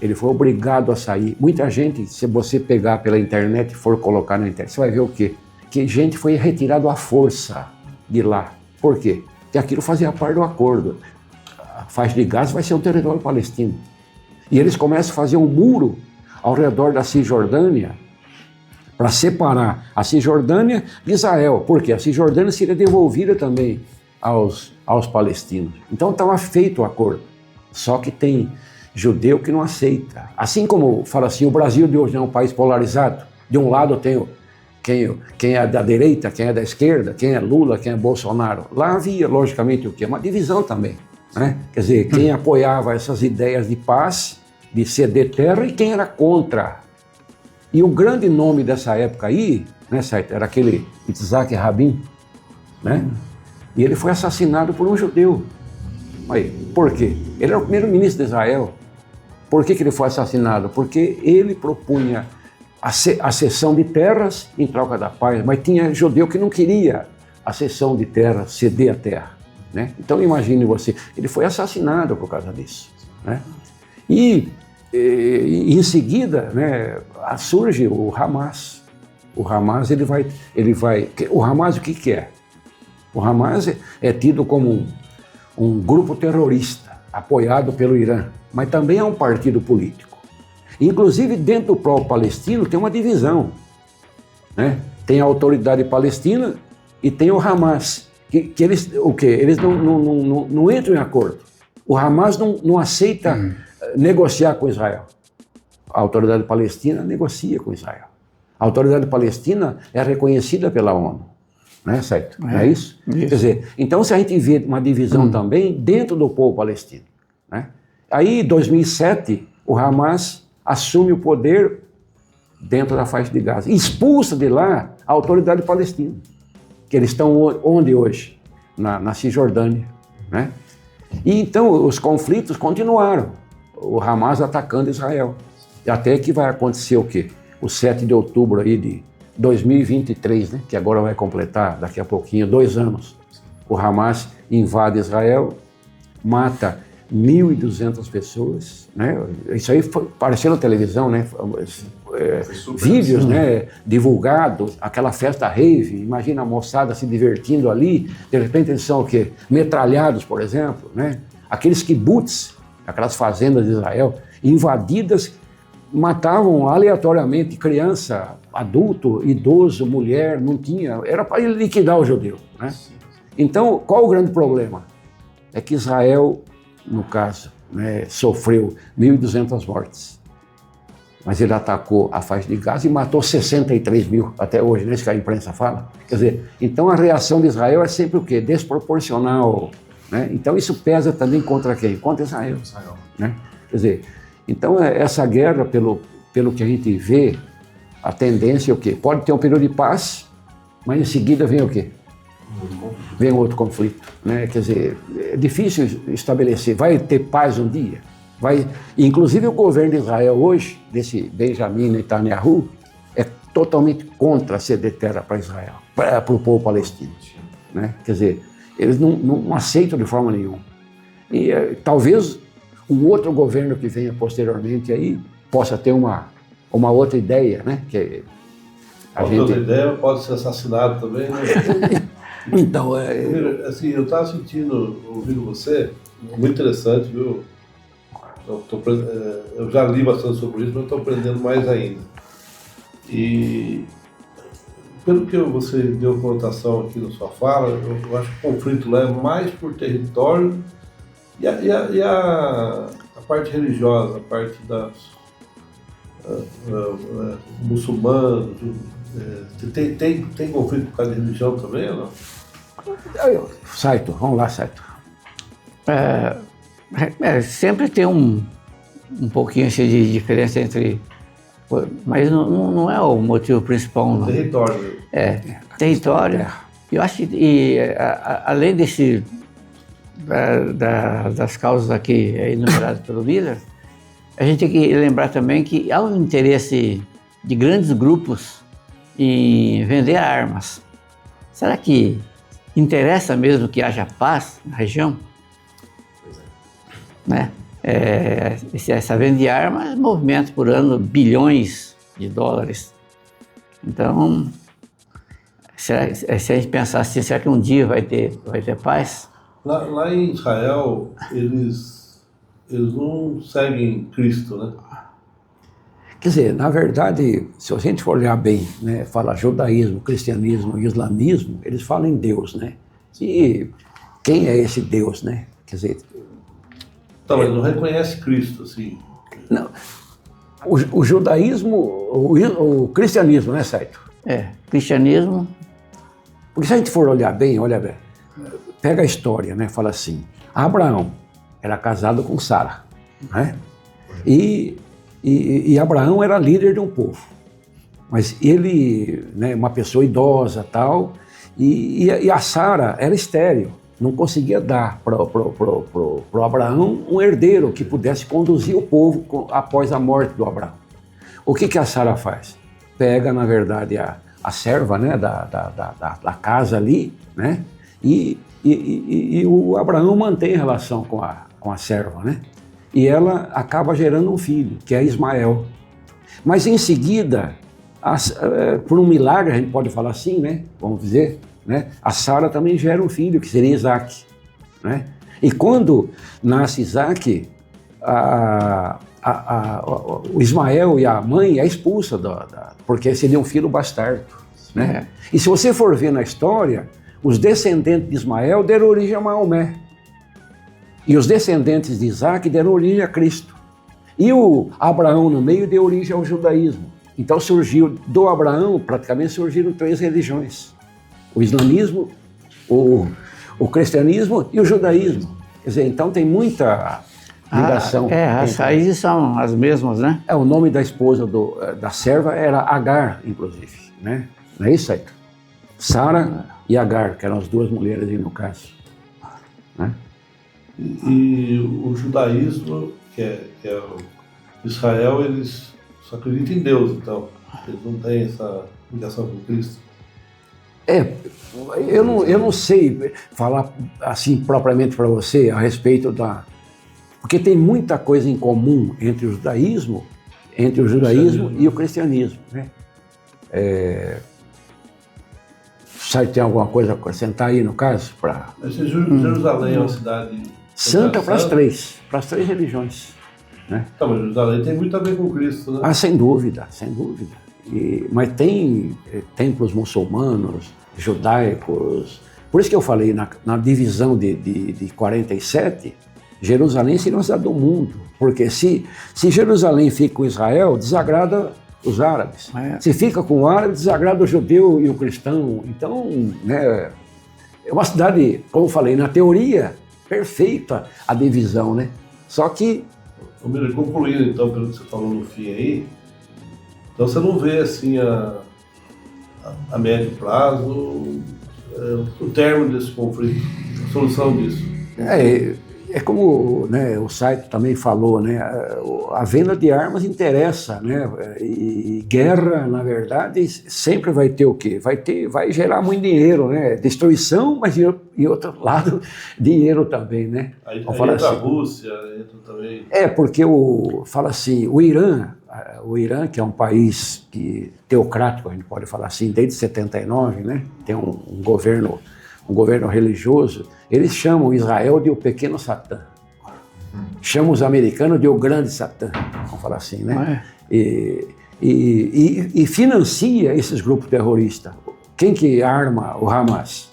Ele foi obrigado a sair. Muita gente, se você pegar pela internet e for colocar na internet, você vai ver o quê? Que gente foi retirado à força de lá. Por quê? Porque aquilo fazia parte do acordo. A faixa de Gaza vai ser um território palestino. E eles começam a fazer um muro ao redor da Cisjordânia para separar a Cisjordânia de Israel. Por quê? A Cisjordânia seria devolvida também aos palestinos. Então estava feito o acordo. Só que tem judeu que não aceita. Assim como fala assim, o Brasil de hoje é um país polarizado. De um lado tem quem é da direita, quem é da esquerda, quem é Lula, quem é Bolsonaro. Lá havia, logicamente, o quê? Uma divisão também, né? Quer dizer, quem apoiava essas ideias de paz, de ceder terra, e quem era contra. E o grande nome dessa época aí, né, era aquele Yitzhak Rabin, né? E ele foi assassinado por um judeu. Aí, por quê? Ele era o primeiro-ministro de Israel. Por que ele foi assassinado? Porque ele propunha a cessão de terras em troca da paz, mas tinha judeu que não queria a cessão de terra, ceder a terra, né? Então imagine você, ele foi assassinado por causa disso, né? E em seguida, né, surge o Hamas. O Hamas, o Hamas o que é? O Hamas é tido como um grupo terrorista apoiado pelo Irã, mas também é um partido político. Inclusive, dentro do próprio palestino tem uma divisão, né? Tem a autoridade palestina e tem o Hamas, que eles, o quê? Eles não entram em acordo. O Hamas não aceita negociar com Israel. A autoridade palestina negocia com Israel. A autoridade palestina é reconhecida pela ONU. Né, certo? Não é isso? Quer dizer, então se a gente vê uma divisão também dentro do povo palestino, né? Aí em 2007 o Hamas assume o poder dentro da faixa de Gaza, expulsa de lá a autoridade palestina, que eles estão onde hoje? Na Cisjordânia, né? E então os conflitos continuaram, o Hamas atacando Israel, e até que vai acontecer o quê? O 7 de outubro aí 2023, né? Que agora vai completar daqui a pouquinho 2 anos. O Hamas invade Israel, mata 1.200 pessoas, né? Isso aí apareceu na televisão, né? Vídeos, né? Divulgados, aquela festa rave, imagina a moçada se divertindo ali, de repente eles são o quê? Metralhados, por exemplo, né? Aqueles kibbutz, aquelas fazendas de Israel, invadidas, matavam aleatoriamente criança, adulto, idoso, mulher, não tinha, era para liquidar o judeu, né? Então, qual o grande problema? É que Israel, no caso, né, sofreu 1.200 mortes. Mas ele atacou a faixa de Gaza e matou 63 mil até hoje, né? Isso que a imprensa fala. Quer dizer, então a reação de Israel é sempre o quê? Desproporcional, né? Então isso pesa também contra quem? Contra Israel. Né? Quer dizer, então essa guerra, pelo que a gente vê, a tendência é o quê? Pode ter um período de paz, mas em seguida vem o quê? Vem outro conflito, né? Quer dizer, é difícil estabelecer. Vai ter paz um dia? Vai, inclusive o governo de Israel hoje, desse Benjamin Netanyahu, é totalmente contra ceder terra para Israel, para o povo palestino, né? Quer dizer, eles não aceitam de forma nenhuma. E talvez um outro governo que venha posteriormente aí possa ter uma outra ideia, né? Que outra ideia pode ser assassinado também, né? Então, assim, eu estava sentindo, ouvindo você, muito interessante, viu? Eu já li bastante sobre isso, mas estou aprendendo mais ainda. E pelo que você deu conotação aqui na sua fala, eu acho que o conflito lá é mais por território e a parte religiosa, a parte das muçulmanos. Tem conflito por causa de religião também ou não? Saito, vamos lá, Saito. Sempre tem um pouquinho assim, de diferença entre... Mas não é o motivo principal, não. Território. Território. Eu acho que, além das causas aqui enumeradas pelo Miller, a gente tem que lembrar também que há um interesse de grandes grupos em vender armas. Será que interessa mesmo que haja paz na região? Né? Essa venda de armas movimenta por ano bilhões de dólares. Então, se a gente pensar assim, será que um dia vai ter paz? Lá em Israel, eles não seguem Cristo, né? Quer dizer, na verdade, se a gente for olhar bem, né, fala judaísmo, cristianismo e islamismo, eles falam em Deus, né? E quem é esse Deus, né? Quer dizer... Então, ele não reconhece Cristo, assim. Não. O judaísmo, o cristianismo, né, Saito? Cristianismo. Porque se a gente for olhar bem, olha bem, pega a história, né? Fala assim, Abraão era casado com Sara, né? E Abraão era líder de um povo, mas ele, né, uma pessoa idosa tal, e a Sara era estéril, não conseguia dar para o Abraão um herdeiro que pudesse conduzir o povo após a morte do Abraão. O que a Sara faz? Pega, na verdade, a serva, né, da casa ali, né, e o Abraão mantém relação com a serva, né? E ela acaba gerando um filho, que é Ismael. Mas em seguida, por um milagre, a gente pode falar assim, né? Vamos dizer, né? A Sara também gera um filho, que seria Isaac, né? E quando nasce Isaac, o Ismael e a mãe é expulsa, porque seria um filho bastardo, né? E se você for ver na história, os descendentes de Ismael deram origem a Maomé. E os descendentes de Isaac deram origem a Cristo. E o Abraão no meio deu origem ao judaísmo. Então surgiu, do Abraão, praticamente surgiram 3 religiões. O islamismo, o cristianismo e o judaísmo. Quer dizer, então tem muita ligação. As raízes são as mesmas, né? O nome da esposa da serva era Agar, inclusive, né? Não é isso, Saito? Sara e Agar, que eram as 2 mulheres aí no caso, né? E o judaísmo, que é o Israel, eles só acreditam em Deus, então. Eles não têm ligação com Cristo? Eu não sei falar assim propriamente para você a respeito da... Porque tem muita coisa em comum entre o judaísmo e o cristianismo, né? Sabe, tem alguma coisa a acrescentar aí no caso? Jerusalém é uma cidade... Santa para as três religiões, né? Então, mas Jerusalém tem muito a ver com Cristo, né? Ah, sem dúvida, sem dúvida. Mas tem templos muçulmanos, judaicos. Por isso que eu falei, na divisão de 47, Jerusalém seria uma cidade do mundo. Porque se Jerusalém fica com Israel, desagrada os árabes. Se fica com o árabe, desagrada o judeu e o cristão. Então, né, é uma cidade, como eu falei, na teoria, perfeita a divisão, né? Só que... Concluindo então, pelo que você falou no fim aí, então você não vê assim a médio prazo o término desse conflito, a solução disso. É como, né, o Saito também falou, né, a venda de armas interessa, né, e guerra, na verdade, sempre vai ter o quê? Vai gerar muito dinheiro, né, destruição, mas em outro lado, dinheiro também, né. Aí entra assim, a Rússia, entra também... Porque fala assim, o Irã, que é um país teocrático, a gente pode falar assim, desde 79, né, tem um governo religioso, eles chamam Israel de o pequeno Satã. Chamam os americanos de o grande Satã, vamos falar assim, né? E financia esses grupos terroristas. Quem que arma o Hamas?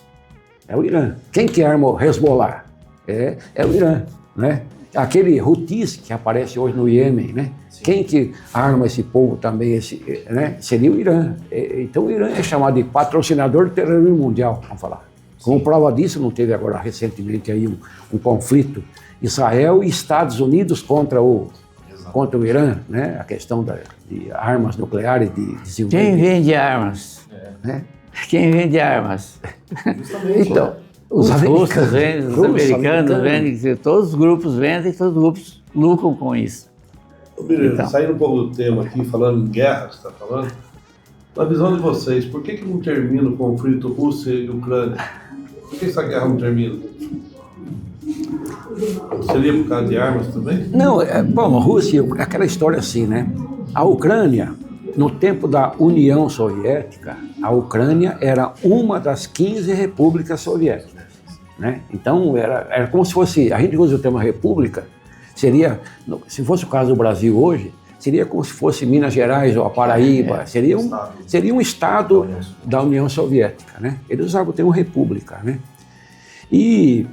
É o Irã. Quem que arma o Hezbollah? É o Irã, né? Aquele Houthis que aparece hoje no Iêmen, né? Sim. Quem que arma esse povo também, né? Seria o Irã. Então o Irã é chamado de patrocinador do terrorismo mundial, vamos falar. Como prova disso, não teve agora recentemente aí um conflito Israel e Estados Unidos contra o Irã, né? A questão de armas nucleares, de desenvolvimento. Quem vende armas? Né? Quem vende armas? Justamente. Então, os russos vendem, os americanos vendem, todos os grupos vendem, todos os grupos lucram com isso. Então, saindo um pouco do tema aqui, falando em guerra, você está falando, na visão de vocês, por que não termina o conflito Rússia e Ucrânia? Por que essa guerra não termina? Seria por causa de armas também? Não, bom, a Rússia, aquela história assim, né? A Ucrânia, no tempo da União Soviética, a Ucrânia era uma das 15 repúblicas soviéticas, né? Então, era como se fosse, a gente usa o termo república, seria, se fosse o caso do Brasil hoje, seria como se fosse Minas Gerais ou a Paraíba, seria um estado da União Soviética, né? Eles usavam o termo república, né? E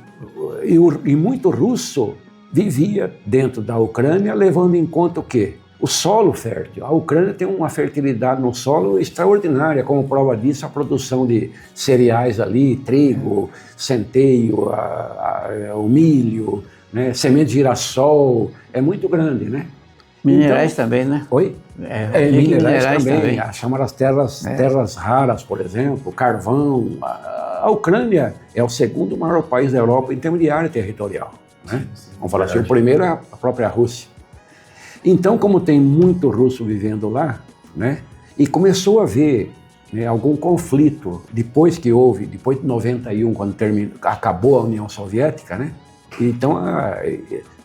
muito russo vivia dentro da Ucrânia, levando em conta o quê? O solo fértil. A Ucrânia tem uma fertilidade no solo extraordinária, como prova disso a produção de cereais ali, trigo, centeio, o milho, né? Semente de girassol, é muito grande, né? Minerais então, também, né? Oi? Minerais também. Chama as terras raras, por exemplo, carvão. A Ucrânia é o segundo maior país da Europa em termos de área territorial, né? Vamos falar assim, o primeiro é a própria Rússia. Então, como tem muito russo vivendo lá, né? E começou a haver, né, algum conflito depois de 91, quando acabou a União Soviética, né? Então,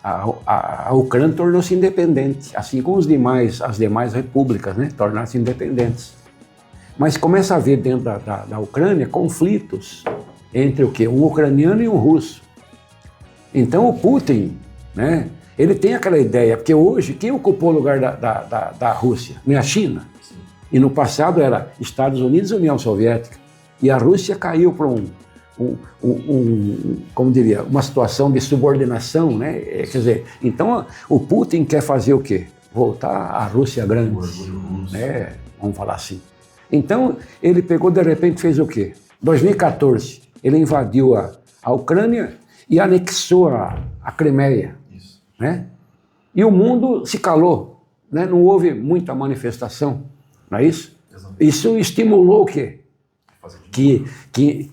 a Ucrânia tornou-se independente, assim como as demais repúblicas, né, tornaram-se independentes. Mas começa a haver dentro da Ucrânia conflitos entre o quê? Um ucraniano e um russo. Então o Putin, né, ele tem aquela ideia, porque hoje quem ocupou o lugar da Rússia? Não é a China? Sim. E no passado era Estados Unidos e União Soviética. E a Rússia caiu para como diria, uma situação de subordinação, né? Quer dizer, então o Putin quer fazer o quê? Voltar à Rússia grande, né? Vamos falar assim. Então ele pegou, de repente, fez o quê? 2014, ele invadiu a Ucrânia e anexou a Crimeia, né? E o mundo se calou, né? Não houve muita manifestação, não é isso? Exatamente. Isso estimulou o quê? Que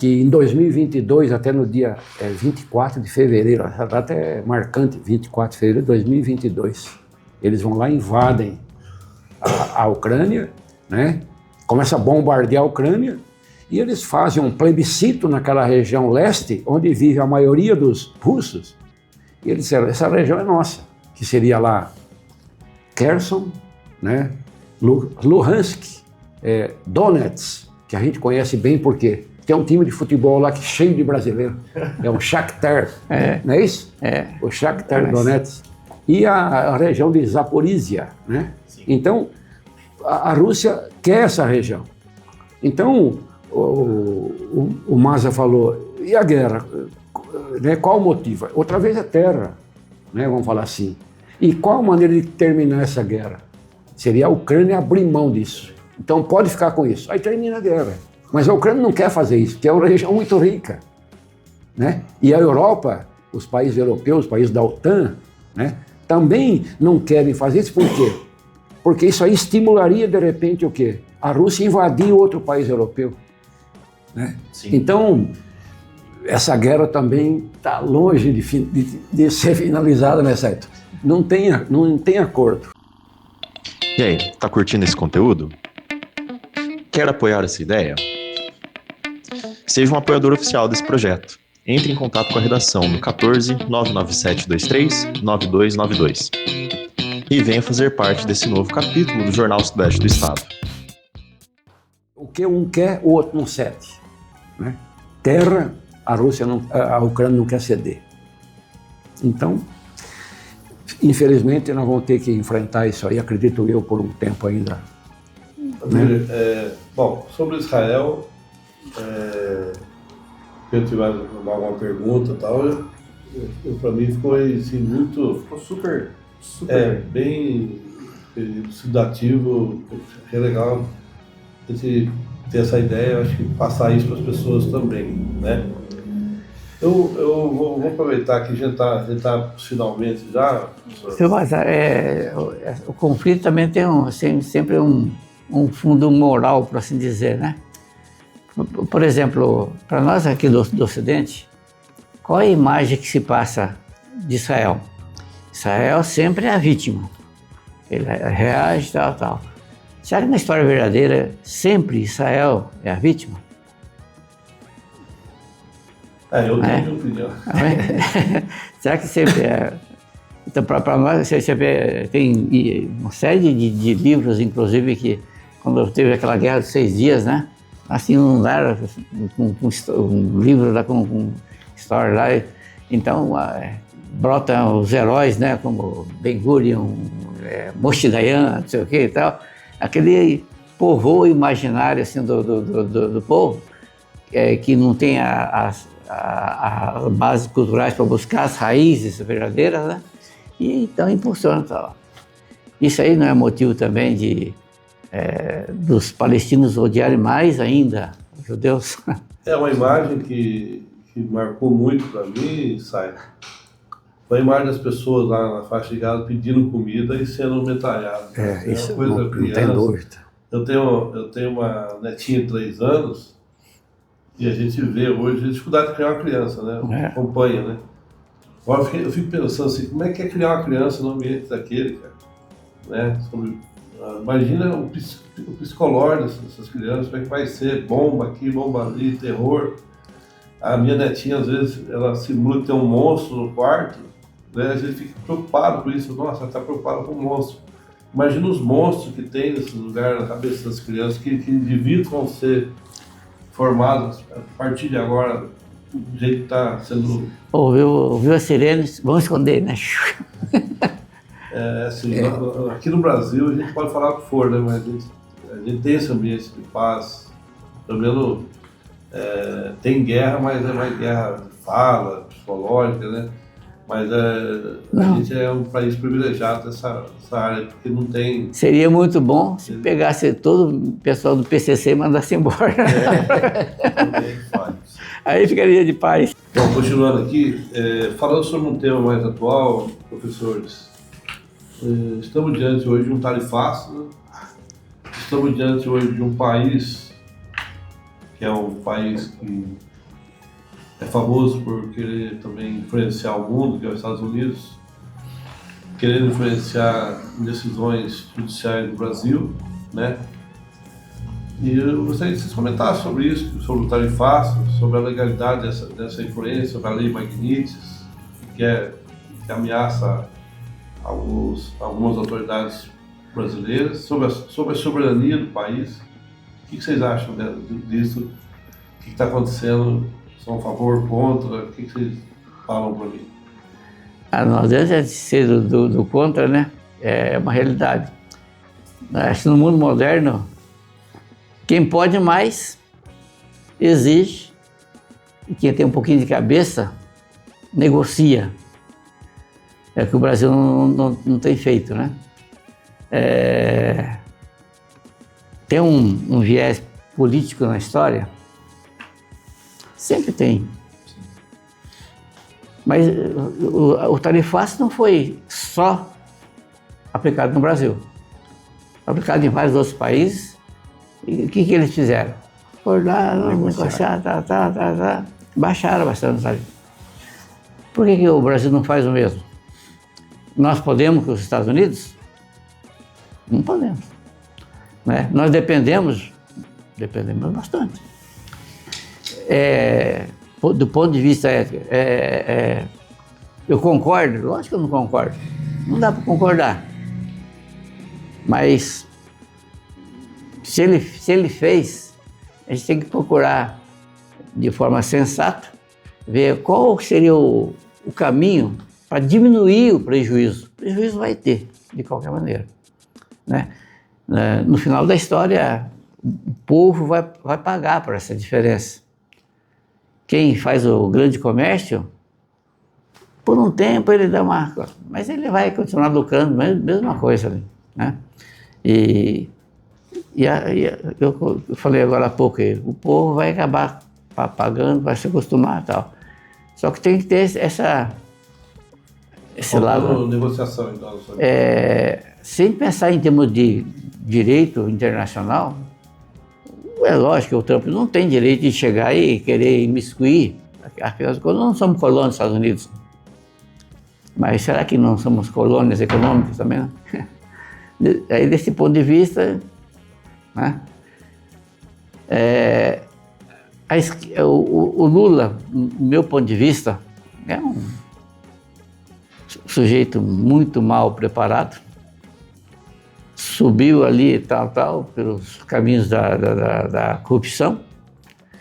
em 2022, até no dia 24 de fevereiro, essa data é marcante, 24 de fevereiro de 2022, eles vão lá e invadem a Ucrânia, né? começa a bombardear a Ucrânia e eles fazem um plebiscito naquela região leste, onde vive a maioria dos russos. E eles disseram, essa região é nossa, que seria lá Kherson, né? Luhansk, Donetsk, que a gente conhece bem porque tem um time de futebol lá que é cheio de brasileiro, é o Shakhtar, não é isso? O Shakhtar Donetsk. E a região de Zaporizhia, né? Então, a Rússia quer essa região. Então, o Maza falou, e a guerra? Né? Qual o motivo? Outra vez é terra, né? Vamos falar assim. E qual a maneira de terminar essa guerra? Seria a Ucrânia abrir mão disso. Então pode ficar com isso. Aí termina a guerra. Mas a Ucrânia não quer fazer isso, porque é uma região muito rica, né? E a Europa, os países europeus, os países da OTAN, né, também não querem fazer isso. Por quê? Porque isso aí estimularia, de repente, o quê? A Rússia invadir outro país europeu, né? Então, essa guerra também está longe de ser finalizada nessa época. Não tem acordo. E aí, tá curtindo esse conteúdo? Quer apoiar essa ideia? Seja um apoiador oficial desse projeto. Entre em contato com a redação no 14 997 23 9292 e venha fazer parte desse novo capítulo do Jornal Sudeste do Estado. O que um quer, o outro não cede, né? Terra, a Ucrânia não quer ceder. Então, infelizmente, nós vamos ter que enfrentar isso aí, acredito eu, por um tempo ainda. Bom, sobre Israel, se eu tiver alguma pergunta e tal, para mim foi assim, muito... Ficou super bem elucidativo, é legal a gente ter essa ideia, acho que passar isso para as pessoas também, né? Eu vou aproveitar que a gente tá finalmente já... Mas, o conflito também tem sempre um fundo moral, por assim dizer, né? Por exemplo, para nós aqui do Ocidente, qual é a imagem que se passa de Israel? Israel sempre é a vítima. Ele reage, tal. Será que na história verdadeira sempre Israel é a vítima? Eu tenho minha opinião. Será que sempre é? Então, para nós, você vê, tem uma série de livros, inclusive, que quando teve aquela guerra de 6 dias, né? Assim, um livro lá com história lá. Então, brotam os heróis, né? Como Ben-Gurion, Moshe Dayan, não sei o que e tal. Aquele povoa imaginário assim, do povo, que não tem as bases culturais para buscar as raízes verdadeiras, né? E então impulsiona tal. Isso aí não é motivo também dos palestinos odiarem mais ainda os judeus? É uma imagem que marcou muito para mim, Sai. Foi a imagem das pessoas lá na faixa de Gaza pedindo comida e sendo metralhadas. Isso coisa não tem dúvida. Eu tenho uma netinha de 3 anos e a gente vê hoje a dificuldade de criar uma criança, né? Acompanha, né? Agora eu fico pensando assim, como é que é criar uma criança no ambiente daquele, cara? Né? Imagina o psicológico dessas crianças, como é que vai ser, bomba aqui, bomba ali, terror. A minha netinha, às vezes, ela simula que tem um monstro no quarto, né? A gente fica preocupado com isso, nossa, ela está preocupada com o monstro. Imagina os monstros que tem nesse lugar na cabeça das crianças, que indivíduos vão ser formados a partir de agora, do jeito que está sendo... Ouviu as sirenes, vamos esconder, né? Aqui no Brasil a gente pode falar o que for, né? Mas a gente tem esse ambiente de paz, pelo menos tem guerra, mas é mais guerra de fala, psicológica, né? Mas a gente é um país privilegiado nessa área, porque não tem... Seria muito bom se pegasse todo o pessoal do PCC e mandasse embora. Aí ficaria de paz. Bom, continuando aqui, falando sobre um tema mais atual, professores, estamos diante hoje de um tarifaço, né? Estamos diante hoje de um país que é um país que é famoso por querer também influenciar o mundo, que é os Estados Unidos, querendo influenciar decisões judiciais do Brasil, né? E eu gostaria que vocês comentassem sobre isso, sobre o tarifaço, sobre a legalidade dessa influência, sobre a lei Magnitsky, que ameaça algumas autoridades brasileiras, sobre a soberania do país. O que vocês acham disso? O que está acontecendo? São a favor, contra? O que vocês falam para mim? Não adianta ser do contra, né? É uma realidade. Acho que no mundo moderno, quem pode mais exige, e quem tem um pouquinho de cabeça negocia. É o que o Brasil não tem feito, né? Tem um viés político na história? Sempre tem. Mas o tarifaço não foi só aplicado no Brasil. Foi aplicado em vários outros países. E o que eles fizeram? Foram lá, negociar, baixaram bastante, sabe? Por que o Brasil não faz o mesmo? Nós podemos com os Estados Unidos? Não podemos. Né? Nós dependemos bastante. Do ponto de vista ético, eu concordo? Lógico que eu não concordo. Não dá para concordar. Mas se ele fez, a gente tem que procurar de forma sensata ver qual seria o caminho para diminuir o prejuízo. O prejuízo vai ter, de qualquer maneira. Né? No final da história, o povo vai pagar por essa diferença. Quem faz o grande comércio, por um tempo ele dá uma... Mas ele vai continuar lucrando, mesma coisa ali, né? Eu falei agora há pouco, o povo vai acabar pagando, vai se acostumar e tal. Só que tem que ter esse lado... Negociação, então. Sem pensar em termos de direito internacional, é lógico que o Trump não tem direito de chegar e querer imiscuir. Afinal de contas, não somos colônias dos Estados Unidos. Mas será que não somos colônias econômicas também? Aí, desse ponto de vista, né, o Lula, do meu ponto de vista, é um sujeito muito mal preparado. Subiu ali pelos caminhos da corrupção,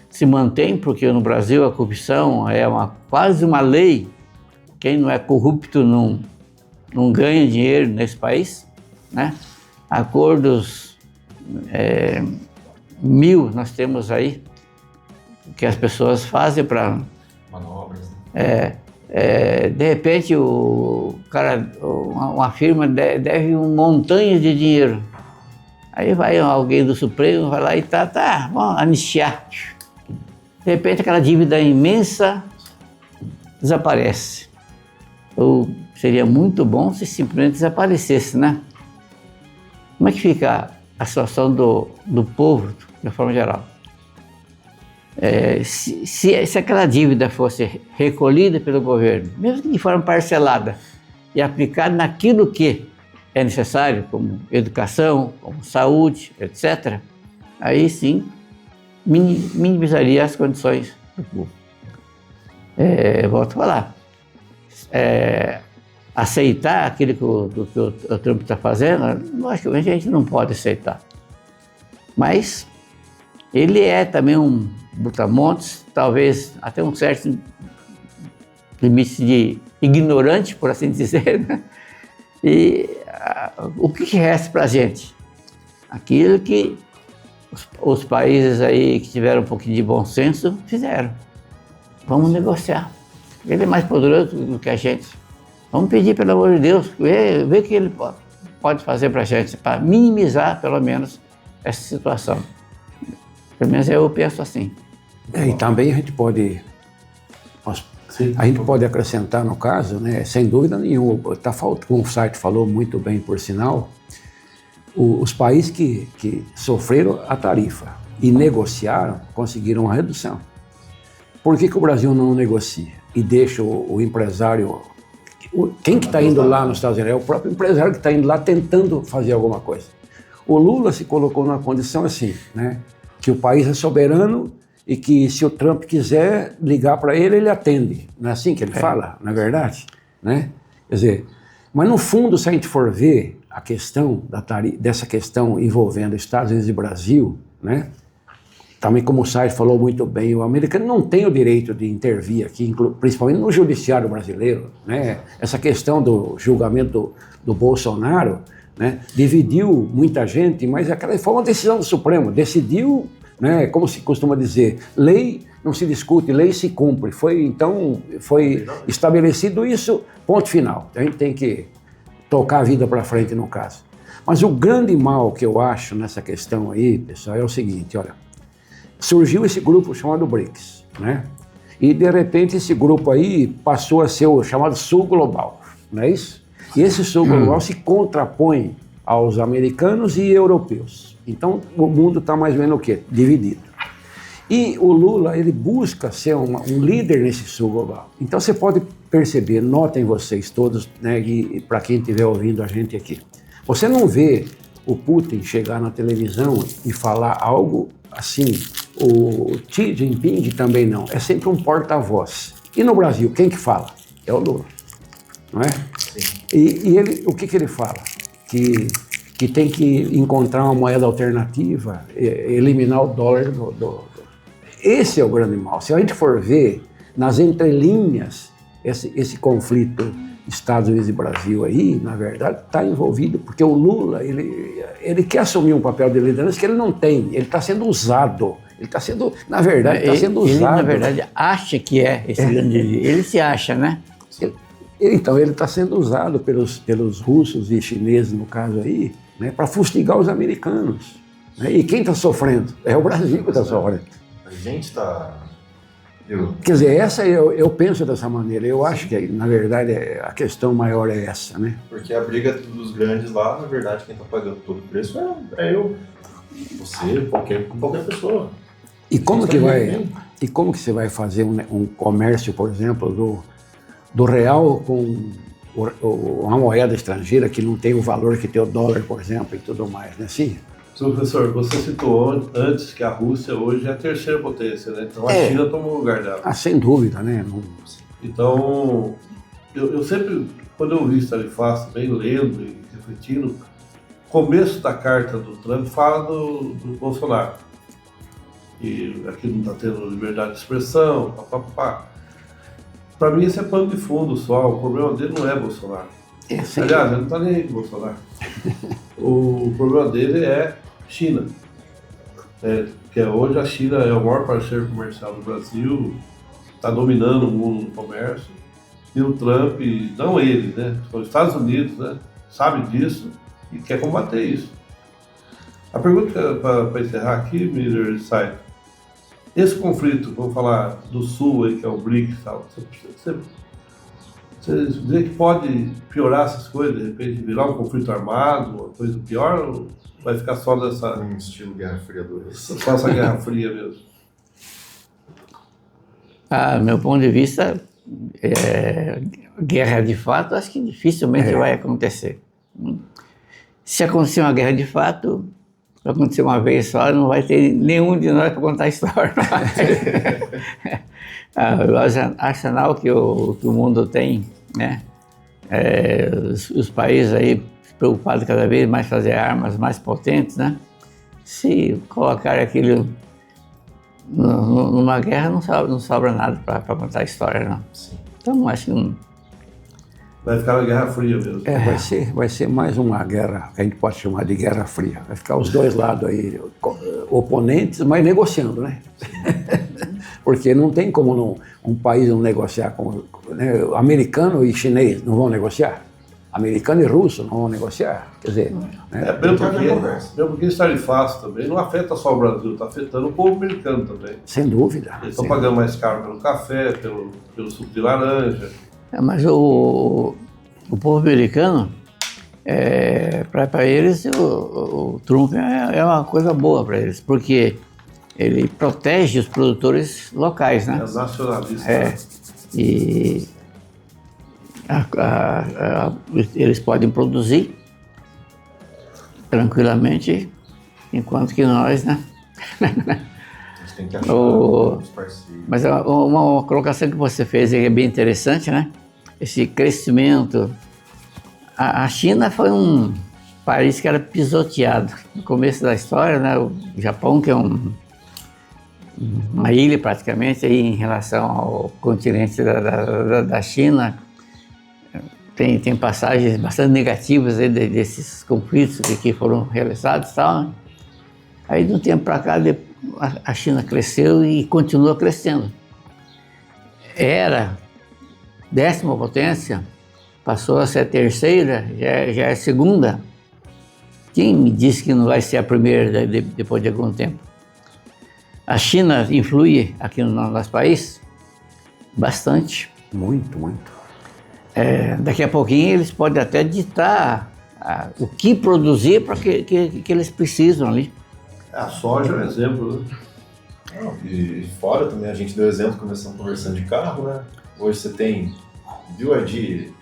se mantém, porque no Brasil a corrupção é quase uma lei. Quem não é corrupto não ganha dinheiro nesse país, né? Acordos 1000 nós temos aí, que as pessoas fazem para... Manobras, né? De repente, o cara, uma firma deve montanhas de dinheiro. Aí vai alguém do Supremo, vai lá e vamos anistiar. De repente, aquela dívida imensa desaparece. Ou seria muito bom se simplesmente desaparecesse, né? Como é que fica a situação do povo, de forma geral? Se aquela dívida fosse recolhida pelo governo, mesmo que de forma parcelada, e aplicada naquilo que é necessário, como educação, como saúde, etc., aí sim minimizaria as condições do povo. Volto a falar, aceitar aquilo que o Trump está fazendo, logicamente a gente não pode aceitar. Mas ele é também um brutamontes, talvez até um certo limite de ignorante, por assim dizer, né? E o que resta para a gente? Aquilo que os países aí que tiveram um pouquinho de bom senso fizeram. Vamos negociar. Ele é mais poderoso do que a gente. Vamos pedir, pelo amor de Deus, ver o que ele pode fazer para a gente, para minimizar, pelo menos, essa situação. Pelo menos eu penso assim. E também a gente pode acrescentar no caso, né, sem dúvida nenhuma, como o site falou muito bem, por sinal, os países que sofreram a tarifa e negociaram, conseguiram uma redução. Por que o Brasil não negocia e deixa o empresário... Quem que está indo lá nos Estados Unidos? É o próprio empresário que está indo lá tentando fazer alguma coisa. O Lula se colocou numa condição assim, né? Que o país é soberano e que se o Trump quiser ligar para ele, ele atende. Não é assim que ele fala, não é verdade? Né? Quer dizer, mas no fundo, se a gente for ver a questão dessa questão envolvendo Estados Unidos e Brasil, né? Também como o Said falou muito bem, o americano não tem o direito de intervir aqui, principalmente no judiciário brasileiro, né? Essa questão do julgamento do Bolsonaro, né? Dividiu muita gente, mas aquela foi uma decisão do Supremo, decidiu, né? Como se costuma dizer, lei não se discute, lei se cumpre. Então foi estabelecido isso, ponto final. A gente tem que tocar a vida para frente no caso. Mas o grande mal que eu acho nessa questão aí, pessoal, é o seguinte, olha, surgiu esse grupo chamado BRICS, né? E de repente esse grupo aí passou a ser o chamado Sul Global, não é isso? E esse Sul Global se contrapõe aos americanos e europeus. Então o mundo está mais ou menos o quê? Dividido. E o Lula, ele busca ser um líder nesse Sul Global. Então você pode perceber, notem vocês todos, né, e para quem estiver ouvindo a gente aqui, você não vê o Putin chegar na televisão e falar algo assim, o Xi Jinping também não, é sempre um porta-voz. E no Brasil, quem que fala? É o Lula, não é? Sim. E ele, o que ele fala? Que tem que encontrar uma moeda alternativa, eliminar o dólar Esse é o grande mal. Se a gente for ver nas entrelinhas esse conflito Estados Unidos e Brasil aí, na verdade, está envolvido, porque o Lula, ele quer assumir um papel de liderança que ele não tem, ele está sendo usado, ele está sendo, na verdade, está sendo usado. Ele, na verdade, acha que é esse grande líder, ele se acha, né? Então, ele está sendo usado pelos russos e chineses, no caso aí, né, para fustigar os americanos. Né? E quem está sofrendo? É o Brasil que está sofrendo. A gente está... Quer dizer, eu penso dessa maneira. Eu acho que, na verdade, a questão maior é essa, né? Porque a briga dos grandes lá, na verdade, quem está pagando todo o preço é eu, você, qualquer pessoa. E como que você vai fazer um comércio, por exemplo, do real com uma moeda estrangeira que não tem o valor que tem o dólar, por exemplo, e tudo mais, né? Sim. Professor, você citou antes que a Rússia hoje é a terceira potência, né? Então a China tomou o lugar dela. Sem dúvida, né? Então, eu sempre, quando eu vi isso ali fácil, também lendo e refletindo, o começo da carta do Trump fala do Bolsonaro. E aqui não está tendo liberdade de expressão, papapá. Para mim, esse é pano de fundo só. O problema dele não é Bolsonaro. Aliás, ele não está nem aí com o Bolsonaro. O problema dele é China. Que hoje a China é o maior parceiro comercial do Brasil, está dominando o mundo no comércio. E o Trump, não ele, né? Os Estados Unidos, né, sabe disso e quer combater isso. A pergunta para encerrar aqui, Miller e Said, esse conflito, vamos falar do Sul, aí, que é o BRICS e tal, você dizer que pode piorar essas coisas, de repente virar um conflito armado, uma coisa pior, ou vai ficar só nessa... Um estilo Guerra Fria 2. Só essa Guerra Fria mesmo? Meu ponto de vista, guerra de fato, acho que dificilmente vai acontecer. Se acontecer uma guerra de fato, vai acontecer uma vez só, não vai ter nenhum de nós para contar a história. O arsenal que o mundo tem, né? Os países aí preocupados cada vez mais em fazer armas mais potentes, né? Se colocar aquilo numa guerra, não sobra nada para contar a história, não. Sim. Então, acho que não... Vai ficar uma Guerra Fria mesmo. Vai ser mais uma guerra, que a gente pode chamar de Guerra Fria. Vai ficar os dois lados aí, oponentes, mas negociando, né? Porque não tem como um país não negociar com... Né? Americano e chinês não vão negociar. Americano e russo não vão negociar. Quer dizer... Né? Mesmo porque isso ali fácil também, não afeta só o Brasil, está afetando o povo americano também. Sem dúvida. Eles estão pagando mais caro pelo café, pelo suco de laranja. Mas o povo americano, para eles, o Trump é uma coisa boa para eles, porque ele protege os produtores locais, né? É nacionalista. E eles podem produzir tranquilamente, enquanto que nós, né? A gente tem que achar O- os parceiros. Mas uma colocação que você fez aí é bem interessante, né? Esse crescimento. A China foi um país que era pisoteado. No começo da história, né? O Japão, que é uma ilha praticamente aí em relação ao continente da China, tem passagens bastante negativas aí desses conflitos que foram realizados e tal, né? Aí de um tempo para cá a China cresceu e continua crescendo. Era 10ª potência, passou a ser a terceira, já é a segunda. Quem me disse que não vai ser a primeira depois de algum tempo? A China influi aqui no nosso país bastante. Muito, muito. Daqui a pouquinho eles podem até ditar o que produzir para que eles precisam ali. A soja é um exemplo, né? Não, e fora também, a gente deu exemplo, começamos conversando de carro, né? Hoje você tem BYD,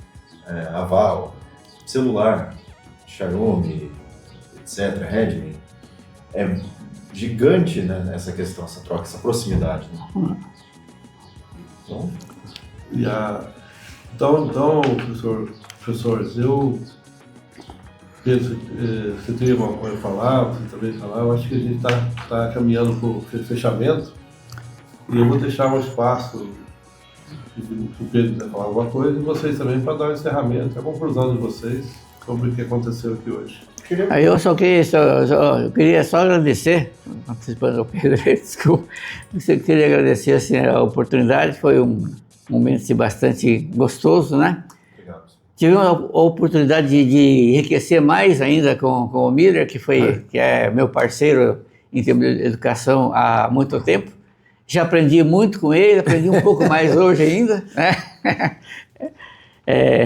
Aval, celular, Xiaomi, etc., Redmi. É gigante, né, essa questão, essa troca, essa proximidade. Né? Então, Então, professores, eu penso, você teria uma coisa a falar, você também falar, eu acho que a gente está caminhando para o fechamento e eu vou deixar um espaço se o Pedro quiser falar alguma coisa e vocês também para dar o encerramento, a conclusão de vocês sobre o que aconteceu aqui hoje. Aí eu eu queria só agradecer, antecipando ao Pedro, desculpa, eu queria agradecer assim, a oportunidade, foi um momento assim, bastante gostoso, né? obrigado. Tive a oportunidade de enriquecer mais ainda com o Miller, que é meu parceiro em termos de educação há muito tempo. Já aprendi muito com ele, aprendi um pouco mais hoje ainda, né?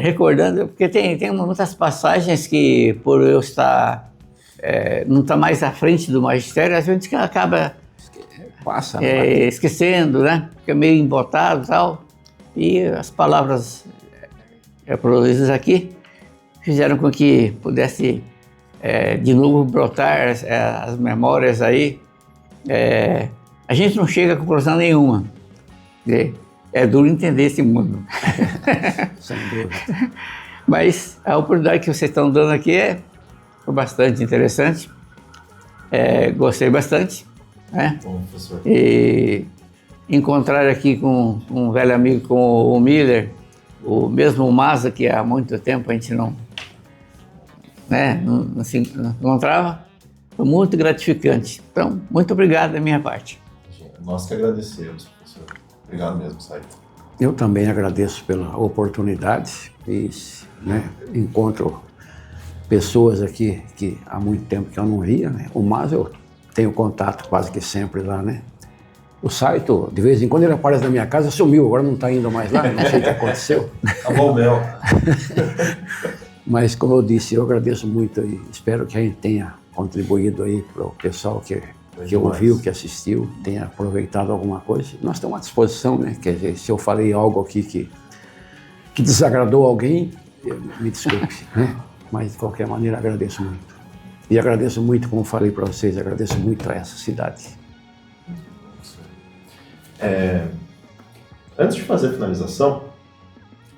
Recordando, porque tem muitas passagens que, por eu estar, não estar mais à frente do magistério, a gente acaba Passa. esquecendo, né? Fica meio embotado e tal. E as palavras produzidas aqui fizeram com que pudesse de novo brotar as memórias aí. A gente não chega a conclusão nenhuma. É duro entender esse mundo. Sem dúvida. Mas a oportunidade que vocês estão dando aqui foi bastante interessante. Gostei bastante, né? Bom, professor. E encontrar aqui com um velho amigo, com o Miller, o mesmo Maza, que há muito tempo a gente não se encontrava, foi muito gratificante. Então, muito obrigado da minha parte. Nós que agradecemos, professor. Obrigado mesmo, Saito. Eu também agradeço pela oportunidade e encontro pessoas aqui que há muito tempo que eu não via, né? O Mas eu tenho contato quase que sempre lá, né? O Saito, de vez em quando ele aparece na minha casa, sumiu, agora não está indo mais lá, não sei o que aconteceu. Acabou o mel. Mas como eu disse, eu agradeço muito e espero que a gente tenha contribuído aí para o pessoal que ouviu, que assistiu, tenha aproveitado alguma coisa. Nós estamos à disposição, né? Quer dizer, se eu falei algo aqui que desagradou alguém, me desculpe, né? Mas de qualquer maneira agradeço muito. E agradeço muito, como falei para vocês, agradeço muito a essa cidade. Antes de fazer a finalização,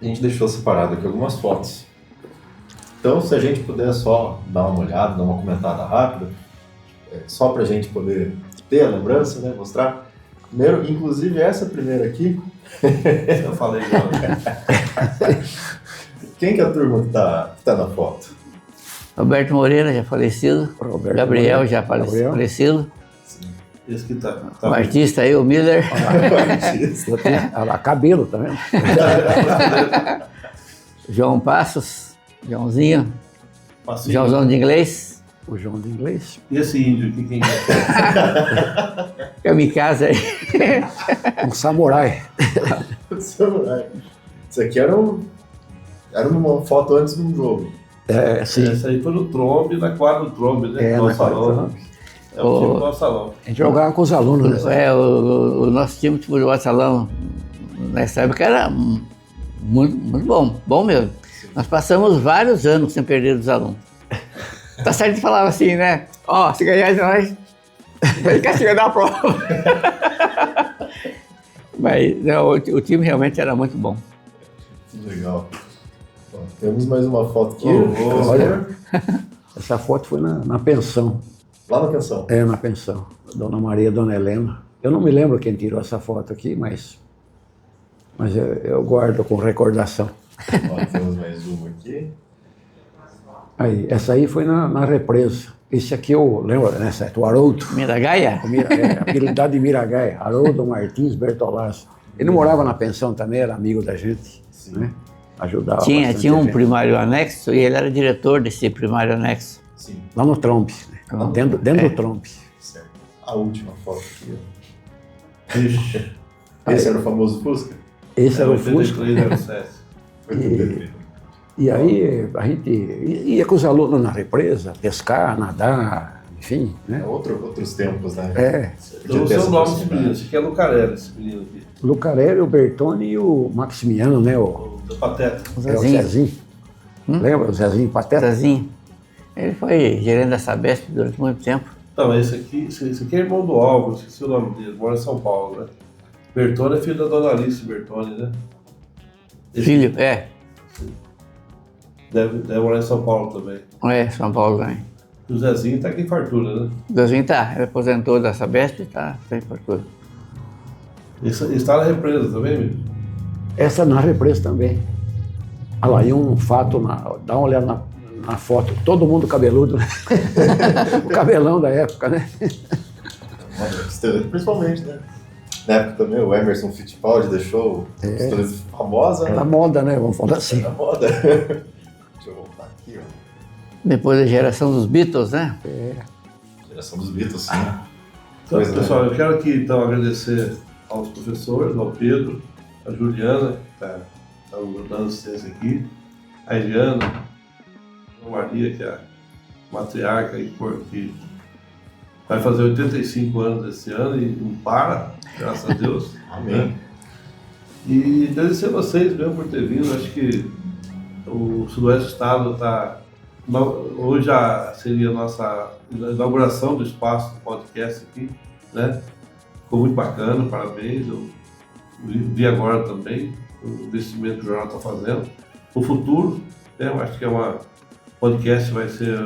a gente deixou separado aqui algumas fotos. Então, se a gente puder só dar uma olhada, dar uma comentada rápida, só para a gente poder ter a lembrança, né, mostrar. Primeiro, inclusive essa primeira aqui. Eu falei já. Quem que é a turma que tá na foto? Roberto Moreira, já falecido. Roberto Gabriel, Moreira. já Gabriel. falecido. Esse que tá O artista aí, o Miller. Eu tenho, olha lá, cabelo, tá vendo? João Passos, Joãozinho. Passinho. Joãozão de inglês. O João de inglês. E esse índio aqui, quem é? Kamikaze aí. Um samurai. Samurai. Isso aqui era uma foto antes de um jogo. Sim. Esse aí foi no Trombe, na quadra do Trombe, né? Na Nosso salão. quadra. É o time do nosso salão. A gente jogava com os alunos, né? O nosso time de futebol de salão nessa época era muito bom mesmo. Nós passamos vários anos sem perder os alunos. Tá certo que falava assim, né? Ó, se ganhar de nós, vai ficar chegando a prova. Mas não, o time realmente era muito bom. Que legal. Bom, temos mais uma foto aqui. Olha, essa foto foi na pensão. Lá na pensão. É, na pensão. Dona Maria e Dona Helena. Eu não me lembro quem tirou essa foto aqui, mas eu guardo com recordação. Ó, temos mais uma aqui. Aí, essa aí foi na represa. Esse aqui eu lembro, né, certo? O Haroldo. Miragaia? Habilidade de Miragaia. Haroldo Martins Bertolazzo. Ele morava na pensão também, era amigo da gente. Sim. Né? Ajudava Tinha bastante um a gente. primário anexo e ele era diretor desse primário anexo. Sim, Lá no Trompe, né? Dentro do Trompe. certo. A última foto aqui. Ixi. Esse era o famoso Fusca? Esse era o Fusca. 8307. E aí a gente ia com os alunos na represa, pescar, nadar, enfim, né? Outros tempos, né? É, Eu não sei o nome desse menino, esse aqui é Lucarelli, esse menino aqui. Lucarelli, o Bertone e o Maximiano, né? O do Pateta. O É o Zezinho. Zezinho. Lembra o Zezinho Pateta? Zezinho. Ele foi gerente da Sabesp durante muito tempo. Então, esse aqui é irmão do Álvaro, esqueci o nome dele, mora em São Paulo, né? Bertone é filho da Dona Alice Bertone, né? Esse Filho, é. Deve morar em São Paulo também. É, São Paulo também. O Zezinho tá aqui em Fartura, né? O Zezinho tá, ele aposentou da Sabesp e tá em Portugal. Ele está na represa também, amigo? Essa na represa também. Olha lá, e um fato, dá uma olhada na foto, todo mundo cabeludo, né? O cabelão da época, né? Principalmente, né? Na época também o Emerson Fittipaldi deixou a história famosa. Era moda, né? Vamos falar assim. Era moda. Deixa eu voltar aqui, ó. Depois da geração dos Beatles, né? Geração dos Beatles, sim. Então, Pois é. pessoal, eu quero aqui então agradecer aos professores, ao Pedro, a Juliana, que está dando assistência aqui, a Eliana, a Maria, que é a matriarca que vai fazer 85 anos esse ano e não para, graças a Deus. Amém. E agradecer a vocês mesmo por ter vindo. Acho que o Sudoeste do Estado está... Hoje seria a nossa inauguração do espaço do podcast aqui, né? Ficou muito bacana, parabéns. Eu vi agora também o investimento que o jornal está fazendo. O futuro, né? Eu acho que podcast vai ser...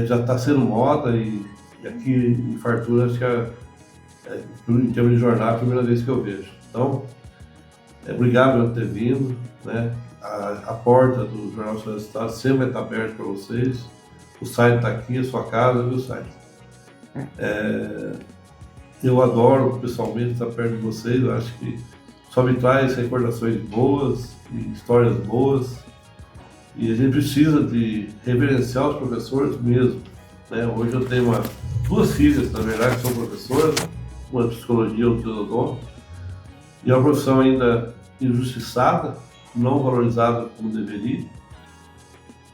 já está sendo moda e aqui em Fartura, acho que em termos de jornal, é a primeira vez que eu vejo. Então, obrigado por ter vindo, né? A porta do Jornal do Estado sempre está aberta para vocês. O site está aqui, a sua casa, viu, site? Eu adoro pessoalmente estar perto de vocês. Eu acho que só me traz recordações boas e histórias boas. E a gente precisa de reverenciar os professores mesmo, né? Hoje eu tenho duas filhas, na verdade, que são professoras, uma de psicologia, outra de odonto. E é uma profissão ainda injustiçada, não valorizada como deveria.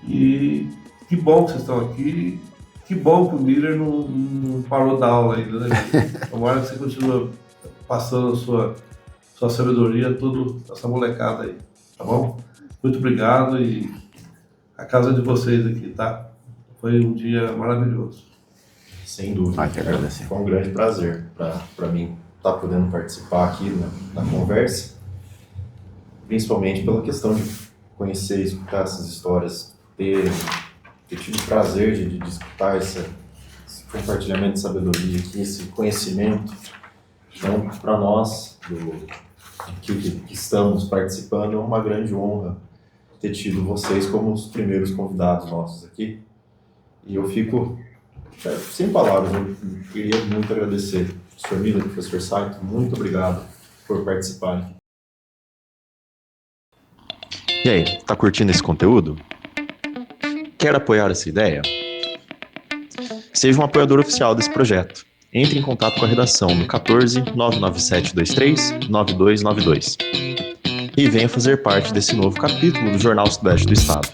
E que bom que vocês estão aqui, que bom que o Miller não parou da aula ainda, né? Tomara que você continue passando a sua sabedoria a toda essa molecada aí, tá bom? Muito obrigado e a casa de vocês aqui, tá? Foi um dia maravilhoso. Sem dúvida. Te agradecer. Foi um grande prazer para mim estar podendo participar aqui na conversa, principalmente pela questão de conhecer e escutar essas histórias, ter tido o prazer de escutar esse compartilhamento de sabedoria aqui, esse conhecimento. Então, para nós, que estamos participando, é uma grande honra ter tido vocês como os primeiros convidados nossos aqui. E eu fico sem palavras, eu queria muito agradecer. Professor Miller, professor Saito, muito obrigado por participarem. E aí, tá curtindo esse conteúdo? Quer apoiar essa ideia? Seja um apoiador oficial desse projeto. Entre em contato com a redação no 14 99723 9292 e venha fazer parte desse novo capítulo do Jornal Sudoeste do Estado.